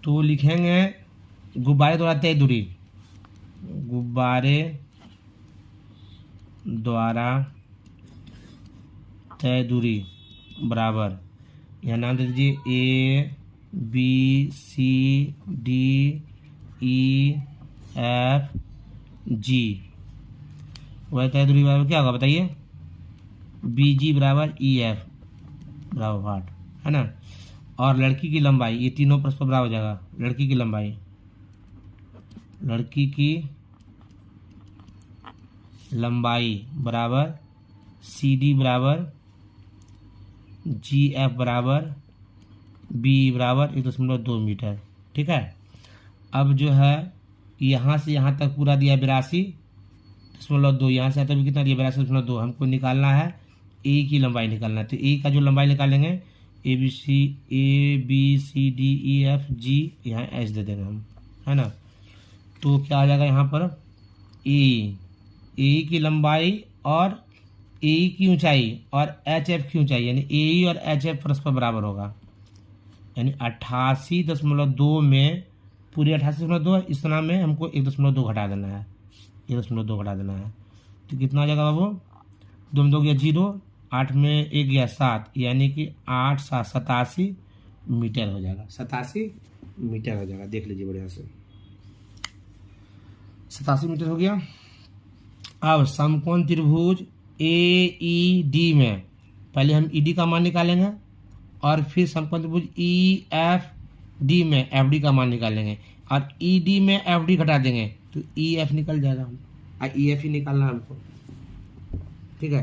तो लिखेंगे गुब्बारे द्वारा तय दूरी, गुब्बारे द्वारा तय दूरी बराबर, यहाँ नाम दे दीजिए A B C D E F G। वह तय दूरी बराबर क्या होगा बताइए? BG बराबर EF बराबर 8, है ना। और लड़की की लंबाई, ये तीनों परस्पर बराबर हो जाएगा। लड़की की लंबाई, लड़की की लंबाई बराबर CD बराबर GF बराबर B बराबर 1.2 मीटर, ठीक है। अब जो है यहाँ से यहाँ तक पूरा दिया 82.2, यहाँ से यहाँ तक भी कितना दिया? 82.2। हमको निकालना है ए की लंबाई निकालना है। तो ए का जो लंबाई निकालेंगे A B C D E F G, यहाँ एच दे देंगे हम, है ना। तो क्या आ जाएगा यहाँ पर? ए की लंबाई और ए की ऊंचाई और एच एफ की ऊंचाई, यानी ए और एच एफ परस्पर बराबर होगा। यानी 88.2 में पूरे 88.2 इस नाम में हमको 1.2 घटा देना है, 1.2 घटा देना है। तो कितना आ जाएगा बाबू? 2 गया 0, 8 में 1 गया 7, यानी कि 8 7 87 मीटर हो जाएगा, 87 मीटर हो जाएगा। देख लीजिए बढ़िया से, 87 मीटर हो गया। अब समकोण त्रिभुज AED में पहले हम ED का मान निकालेंगे और फिर समकोण त्रिभुज EFD में FD का मान निकालेंगे, और ED में FD घटा देंगे तो EF निकल जाएगा। हम EF ही निकालना है हमको, ठीक है।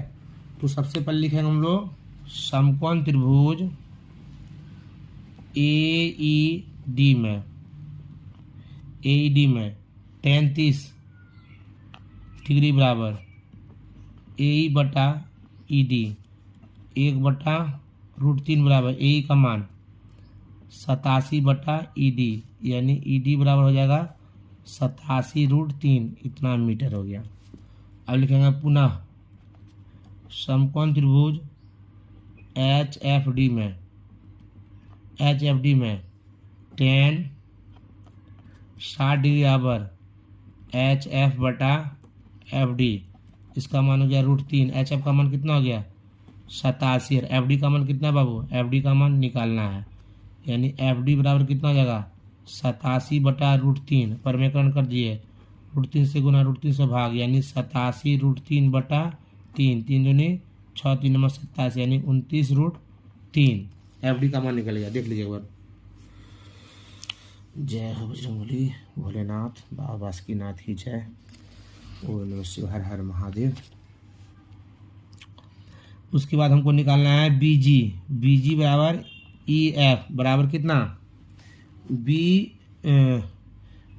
तो सबसे पहले लिखेंगे हम लोग समकोण त्रिभुज AED में 33 डिग्री बराबर AE बटा ED 1/√3 बराबर AE का मान 87 बटा ED, यानी ED बराबर हो जाएगा 87√3 इतना मीटर हो गया। अब लिखेंगे पुनः समकोण त्रिभुज एच एफ डी में tan 60 डिग्री बराबर एच एफ बटा एफ डी, इसका मान हो गया √3। एच एफ का मान कितना हो गया 87 और एफ डी का मान कितना है बाबू, एफ डी का मान निकालना है, यानी एफ डी बराबर कितना हो जाएगा 87 बटा √3। परमेकरण कर दिए, √3 से गुना √3 से भाग, यानी 87√3 बटा 3, 3 दूनी 6, 3 नंबर 87, यानी 29√3 एफ डी का मान निकल गया। देख लीजिए एक बार। जय हो बजरंगबली, भोलेनाथ, बाबा बासुकीनाथ की जय। ओम नमः शिवाय, हर हर महादेव। उसके बाद हमको निकालना है बीजी बराबर ई एफ बराबर कितना,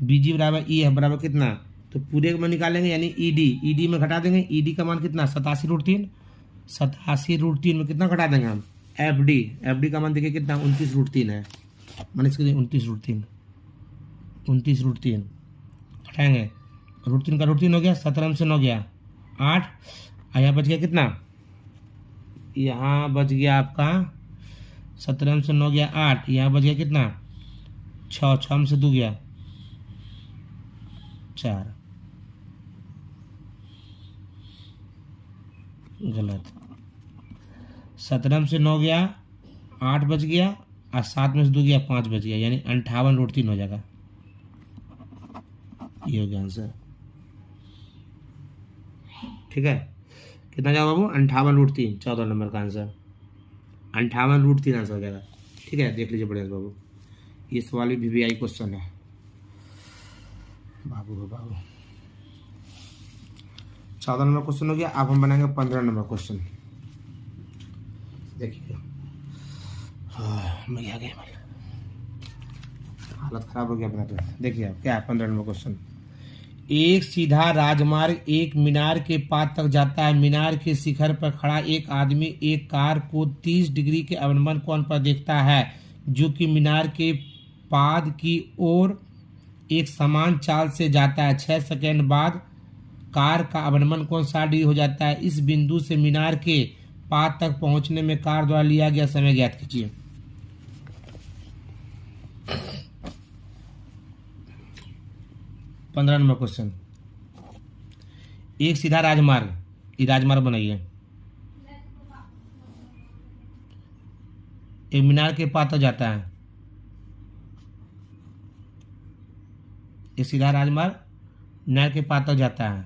बीजी बराबर ई एफ बराबर कितना, तो पूरे में निकालेंगे, यानी ईडी में घटा देंगे। ईडी का मान कितना 87√3, 87√3 में कितना घटा देंगे हम एफडी का मान देखिए कितना 29√3 है, मान इसके 29√3 घटाएंगे, √3 का √3 हो गया, 17 से 9 गया 8, और यहाँ बच गया कितना, यहाँ बच गया आपका 17 से 9 गया 8, यहाँ बच गया कितना 6, 6 में से 2 गया 4, गलत, 17 से 9 गया 8 बच गया, और 7 में से 2 गया 5 बच गया, यानी 58√3 हो जाएगा। ये हो गया आंसर। ठीक है, कितना जाएगा बाबू 58√3, 14 नंबर का आंसर 58√3 आंसर हो जाएगा। ठीक है, देख लीजिए बढ़िया बाबू, ये सवाल भी VVI क्वेश्चन है बाबू हो बाबू। 14 नंबर क्वेश्चन हो गया। अब हम बनाएंगे 15 नंबर क्वेश्चन। देखिए मैं आ गया, हालत खराब हो गया अपना। तो देखिए क्या है 15 नंबर क्वेश्चन। एक सीधा राजमार्ग एक मीनार के पाद तक जाता है। मीनार के शिखर पर खड़ा एक आदमी एक कार को 30 डिग्री के अवनमन कोण पर देखता है, जो कि मीनार के पाद की ओर एक समान चाल से जाता है। 6 सेकंड बाद कार का अवनमन कोण 60 डिग्री हो जाता है। इस बिंदु से मीनार के पाद तक पहुंचने में कार द्वारा लिया गया समय ज्ञात कीजिए। पंद्रह नंबर क्वेश्चन। एक सीधा राजमार्ग, ये राजमार्ग बनाइए, एक मीनार के पास तक जाता है। एक सीधा राजमार्ग मीनार के पास तक जाता है।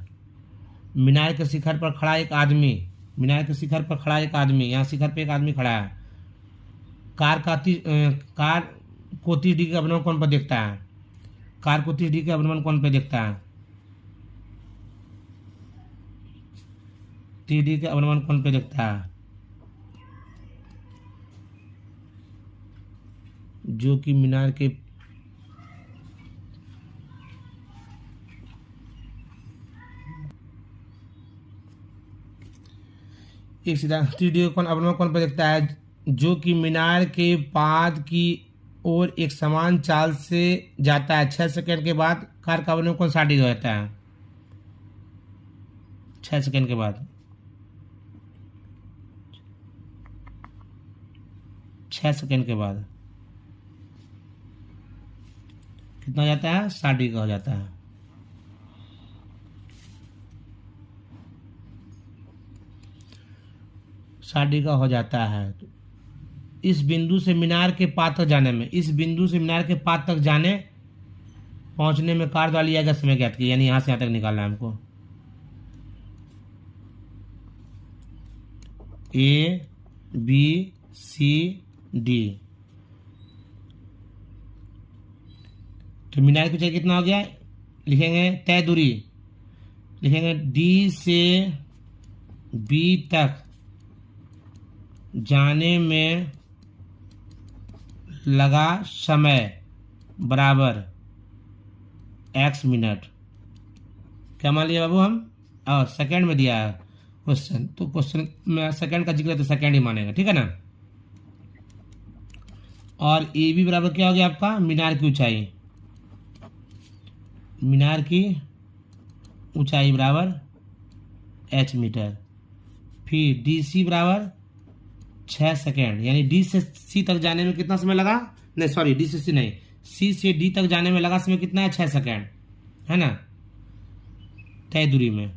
मीनार के शिखर पर खड़ा एक आदमी, मीनार के शिखर पर खड़ा एक आदमी, यहाँ शिखर पे एक आदमी खड़ा है। कार को 30 डिग्री के अवनमन कोण पर देखता है। कार को 30 डिग्री के अवनमन कोण पर देखता है। 30 डिग्री के अवनमन कोण पर देखता है, जो कि मीनार के एक सीधा 30 डिग्री कोण अवनमन कोण पर देखता है, जो कि मीनार के पाद की ओर एक समान चाल से जाता है। 6 सेकंड के बाद कार का अवनमन कोण 60 डिग्री हो जाता है। 6 सेकंड के बाद 6 सेकंड के बाद कितना हो जाता है 60 डिग्री का हो जाता है। शादी का हो जाता है। इस बिंदु से मीनार के पाद तक जाने में, इस बिंदु से मीनार के पाद तक जाने पहुंचने में कार द्वारा लिया गया समय ज्ञात कीजिए, यानी यहां से यहां तक निकालना है हमको। A B C D, तो मीनार की ऊंचाई कितना हो गया, लिखेंगे तय दूरी, लिखेंगे D से B तक जाने में लगा समय बराबर x मिनट। क्या मान लिया बाबू हम, और सेकंड में दिया है क्वेश्चन, तो क्वेश्चन में सेकंड का जिक्र है तो सेकंड ही मानेगा, ठीक है ना। और ए बी बराबर क्या हो गया आपका मीनार की ऊंचाई, मीनार की ऊंचाई बराबर h मीटर। फिर DC बराबर 6 सेकेंड, यानी D से C तक जाने में कितना समय लगा, नहीं सॉरी D से C नहीं, C से D तक जाने में लगा समय कितना है, 6 सेकेंड, है ना, तय दूरी में।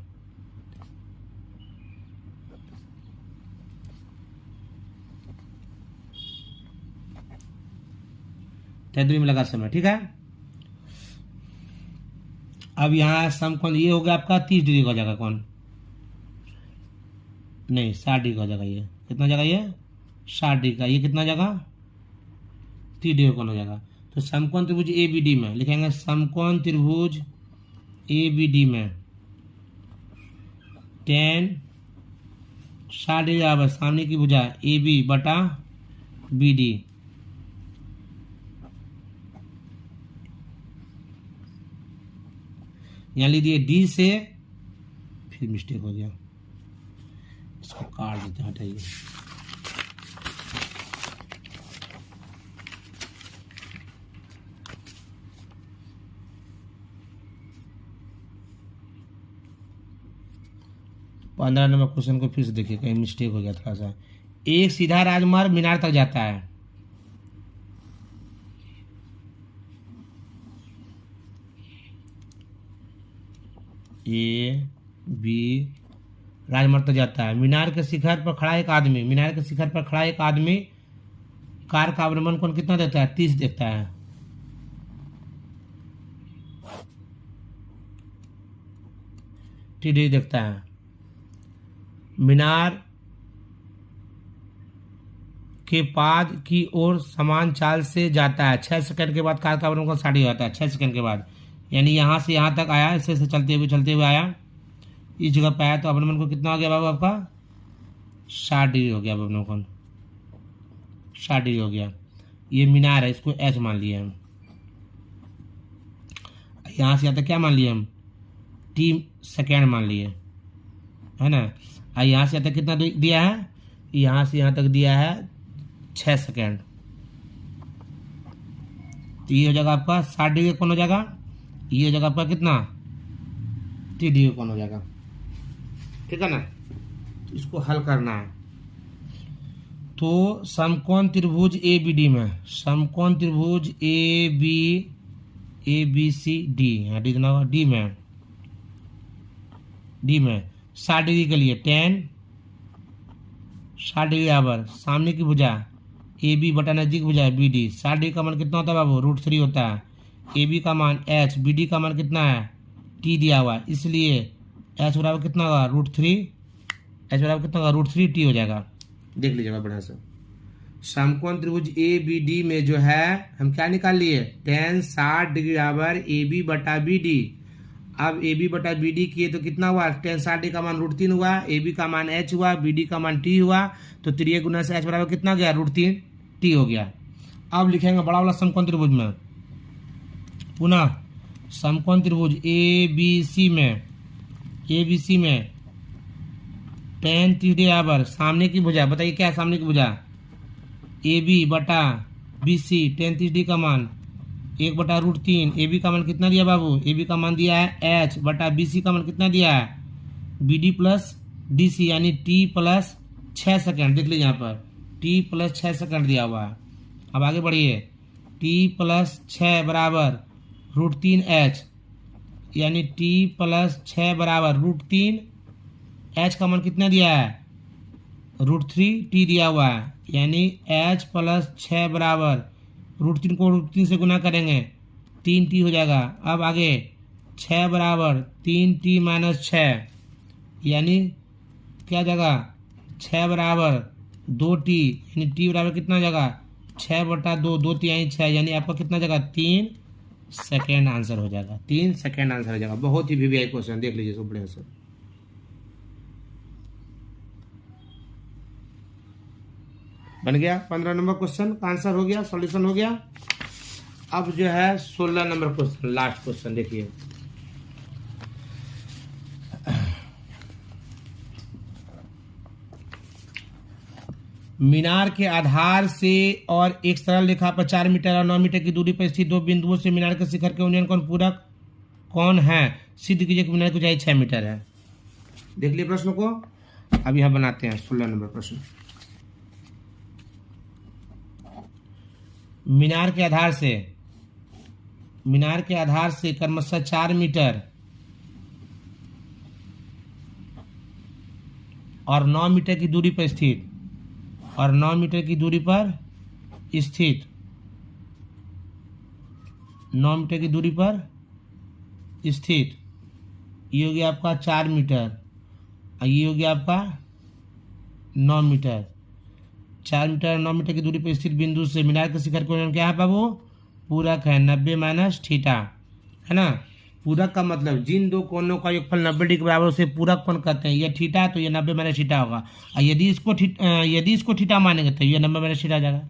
तय दूरी में लगा समय, ठीक है। अब यहाँ समकोण ये हो गया आपका 30 डिग्री का हो जाएगा, कौन नहीं 60 डिग्री का हो जाएगा, ये कितना जाएगा, ये 60 डिग्री का, ये कितना जाएगा 30 डिग्री कौन हो जाएगा। तो समकोण त्रिभुज ABD में लिखेंगे, समकोण त्रिभुज ABD में tan 60 डिग्री बराबर सामने की भुजा AB बटा BD, यहाँ लीजिए D से, फिर मिस्टेक हो गया, इसको काट देते हैं, हटाइए। पंद्रह नंबर क्वेश्चन को फिर से देखिए, कहीं मिस्टेक हो गया थोड़ा सा। एक सीधा राजमार्ग मीनार तक जाता है, AB राजमार्ग तक जाता है। मीनार के शिखर पर खड़ा एक आदमी, मीनार के शिखर पर खड़ा एक आदमी कार का अवलंबन कोण कितना देता है, 30 देखता है। TD देखता है। मीनार के पाद की ओर समान चाल से जाता है, 6 सेकंड के बाद कार का अवलंबन 60 होता है, 6 सेकंड के बाद, यानी यहाँ से यहाँ तक आया, इससे चलते हुए आया, इस जगह पे आया, तो अवलंबन को कितना हो गया बाबू आपका 60 डिग्री हो गया, अवलंबन कोण 60 डिग्री हो गया। ये मीनार है, इसको H मान लिए हम, यहाँ से यहाँ तक क्या मान लिए हम, T सेकेंड मान लिए, है ना। यहाँ से यहाँ तक कितना दिया है, यहाँ से यहाँ तक दिया है 6 सेकेंड, तो ये हो जाएगा आपका 60 डिग्री कौन हो जाएगा, ये हो जाएगा आपका कितना 30 डिग्री कौन हो जाएगा, ठीक है ना। तो इसको हल करना है। तो समकोण त्रिभुज ABD में, समकोण त्रिभुज ABCD, डी में 60 डिग्री के लिए tan 60 डिग्री बराबर सामने की भुजा AB बटा नजदीक भुजा BD, 60 डिग्री का मान कितना होता है बाबू, √3 होता है। AB का मान H, BD का मान कितना है, T दिया हुआ है, इसलिए H बराबर कितना होगा √3, H बराबर कितना होगा √3T हो जाएगा। देख लीजिएगा बढ़िया से। समकोण त्रिभुज ABD में जो है हम क्या निकाल लिए, tan 60 डिग्री बराबर AB बटा BD। अब AB बटा BD किए तो कितना हुआ, tan 60 डिग्री का मान √3 हुआ, AB का मान H हुआ, BD का मान T हुआ, तो 3 गुना से H बराबर कितना गया, √3T हो गया। अब लिखेंगे बड़ा वाला समकोण त्रिभुज में, पुनः समकोण त्रिभुज ABC में tan 30 डिग्री बराबर सामने की भुजा, बताइए क्या है सामने की भुजा, AB बटा BC, tan 30 डिग्री का मान 1 बटा √3, AB का मान कितना दिया बाबू, AB का मान दिया है H बटा BC का मान कितना दिया है, BD प्लस DC, यानी T प्लस 6 सेकेंड, देख लीजिए यहाँ पर T प्लस 6 सेकेंड दिया हुआ है। अब आगे बढ़िए, T प्लस 6 बराबर √3H, यानी T प्लस 6 बराबर √3, H का मान कितना दिया है, √3T दिया हुआ है, यानी H प्लस 6 बराबर √3 को √3 से गुना करेंगे 3T हो जाएगा। अब आगे 6 बराबर 3T माइनस 6, यानी क्या जाएगा 6 बराबर 2T, यानी T बराबर कितना जाएगा 6 बटा 2, 2 तिहाई 6, यानी आपका कितना जाएगा 3 सेकेंड आंसर हो जाएगा, 3 सेकेंड आंसर हो जाएगा। बहुत ही VVI क्वेश्चन, देख लीजिए सब बढ़िया से। बन गया 15 नंबर क्वेश्चन का आंसर हो गया, सॉल्यूशन हो गया। अब जो है 16 नंबर क्वेश्चन, लास्ट क्वेश्चन देखिए। मीनार के आधार से और एक सरल रेखा पर 4 मीटर और 9 मीटर की दूरी पर स्थित दो बिंदुओं से मीनार के शिखर के उन्नयन कोण पूरक कौन है, सिद्ध कीजिए कि मीनार की ऊंचाई 6 मीटर है। देख लिए प्रश्न को। अब यहाँ बनाते हैं 16 नंबर प्रश्न। मीनार के आधार से क्रमशः 4 मीटर और 9 मीटर की दूरी पर स्थित ये हो गया आपका 4 मीटर और ये हो गया आपका 9 मीटर। 4 मीटर और 9 मीटर की दूरी पर स्थित बिंदु से मीनार के शिखर को क्या है बाबू, पूरक है 90 माइनस थीटा, है ना। पूरक का मतलब जिन दो कोणों का योगफल 90 डिग्री के बराबर उसे पूरक कोण कहते हैं। ये थीटा तो ये 90 माइनस थीटा होगा। और यदि इसको थीटा मानेंगे तो ये 90 माइनस थीटा आ जाएगा।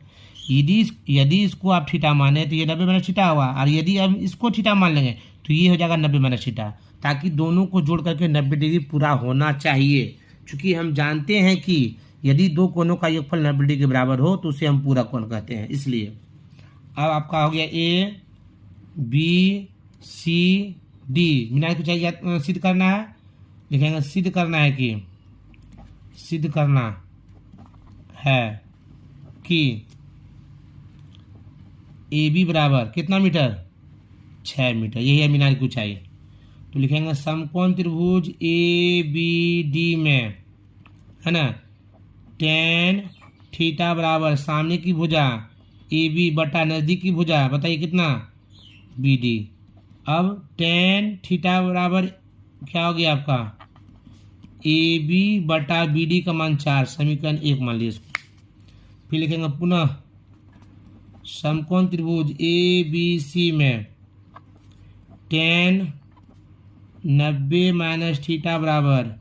यदि इसको आप थीटा माने तो ये 90 माइनस थीटा होगा, और यदि हम इसको थीटा मान लेंगे तो ये हो जाएगा 90 माइनस थीटा, ताकि दोनों को जोड़ करके 90 डिग्री पूरा होना चाहिए। चूंकि हम जानते हैं कि यदि दो कोणों का योगफल 90 डिग्री के बराबर हो तो उसे हम पूरक कोण कहते हैं, इसलिए। अब आपका हो गया ए बी सी डी। मीनार की ऊंचाई सिद्ध करना है, लिखेंगे सिद्ध करना है कि ए बी बराबर कितना मीटर, 6 मीटर, यही है मीनार की ऊंचाई। तो लिखेंगे समकोण त्रिभुज ए बी डी में, है ना, tan थीटा बराबर सामने की भुजा ए बी बटा नजदीक की भुजा, बताइए कितना, बी डी। अब tan थीटा बराबर क्या हो गया आपका, ए बी बटा बी डी का मान 4, समीकरण 1 मान लीजिए इसको। फिर लिखेंगे पुनः समकोण त्रिभुज ए बी सी में tan 90 माइनस थीटा बराबर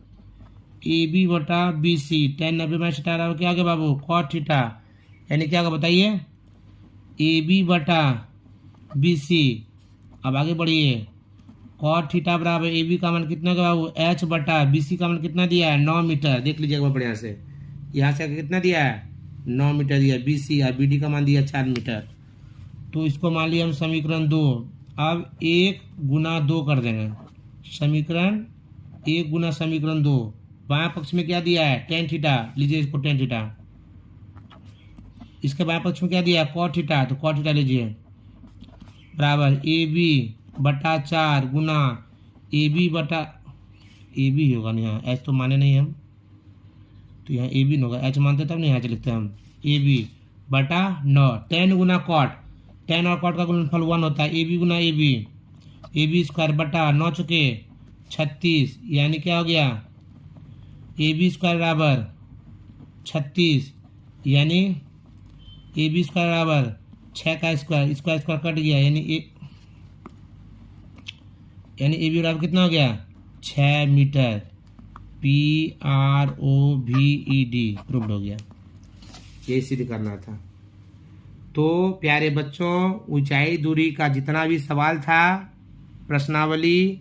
ए बी बटा B C, tan 90 minus theta बराबर क्या हो गया बाबू, cot थीटा, यानी क्या होगा बताइए, ए बी बटा बी सी। अब आगे बढ़िए, cot थीटा बराबर ए बी का मान कितना होगा बाबू, h बटा बी सी का मान कितना दिया है, 9 मीटर। देख लीजिएगा बढ़िया से, यहाँ से कितना दिया है, 9 मीटर दिया बी सी, और बी डी का मान दिया 4 मीटर। तो इसको मान लिया हम समीकरण 2। अब 1 गुना 2 कर देंगे, समीकरण 1 गुना समीकरण 2। बाएं पक्ष में क्या दिया है, tan थीटा, लीजिए इसको tan थीटा। इसके बाएं पक्ष में क्या दिया है, cot थीटा, तो cot थीटा लीजिए बराबर ए बी बटा 4 गुना ए बी बटा, ए बी होगा नहीं, यहाँ एच तो माने नहीं हम, तो यहाँ ए बी नहीं होगा, एच मानते तब नहीं यहाँ लिखते हम, ए बी बटा 9, tan गुना cot, tan और cot का गुणनफल 1 होता है, ए बी गुना ए बी स्क्वायर बटा 9 चुके 36, यानी क्या हो गया, ए बी स्क्वायर बराबर 36, यानी ए बी स्क्वायर बराबर 6 का स्क्वायर कट गया, यानी ए बी बराबर कितना हो गया, 6 मीटर। PROVED प्रूव्ड हो गया। ये सिद्ध करना था। तो प्यारे बच्चों, ऊंचाई दूरी का जितना भी सवाल था, प्रश्नावली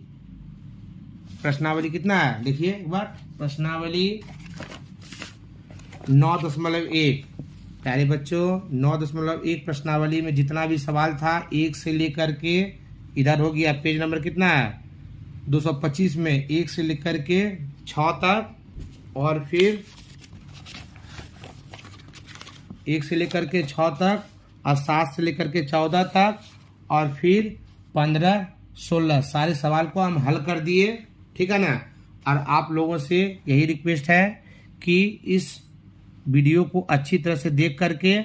कितना है, देखिए एक बार, प्रश्नावली 9.1। प्यारे बच्चों 9.1 प्रश्नावली में जितना भी सवाल था 1 से लेकर के इधर हो गया, पेज नंबर कितना है 225 में 1 से लेकर के 6 तक, और फिर 1 से लेकर के 6 तक, और 7 से लेकर के 14 तक, और फिर 15, 16 सारे सवाल को हम हल कर दिए, ठीक है ना। और आप लोगों से यही रिक्वेस्ट है कि इस वीडियो को अच्छी तरह से देख करके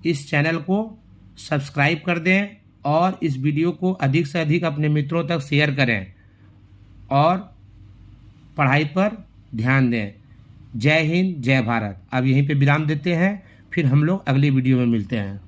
इस चैनल को सब्सक्राइब कर दें, और इस वीडियो को अधिक से अधिक अपने मित्रों तक शेयर करें, और पढ़ाई पर ध्यान दें। जय हिंद, जय भारत। अब यहीं पे विराम देते हैं, फिर हम लोग अगली वीडियो में मिलते हैं।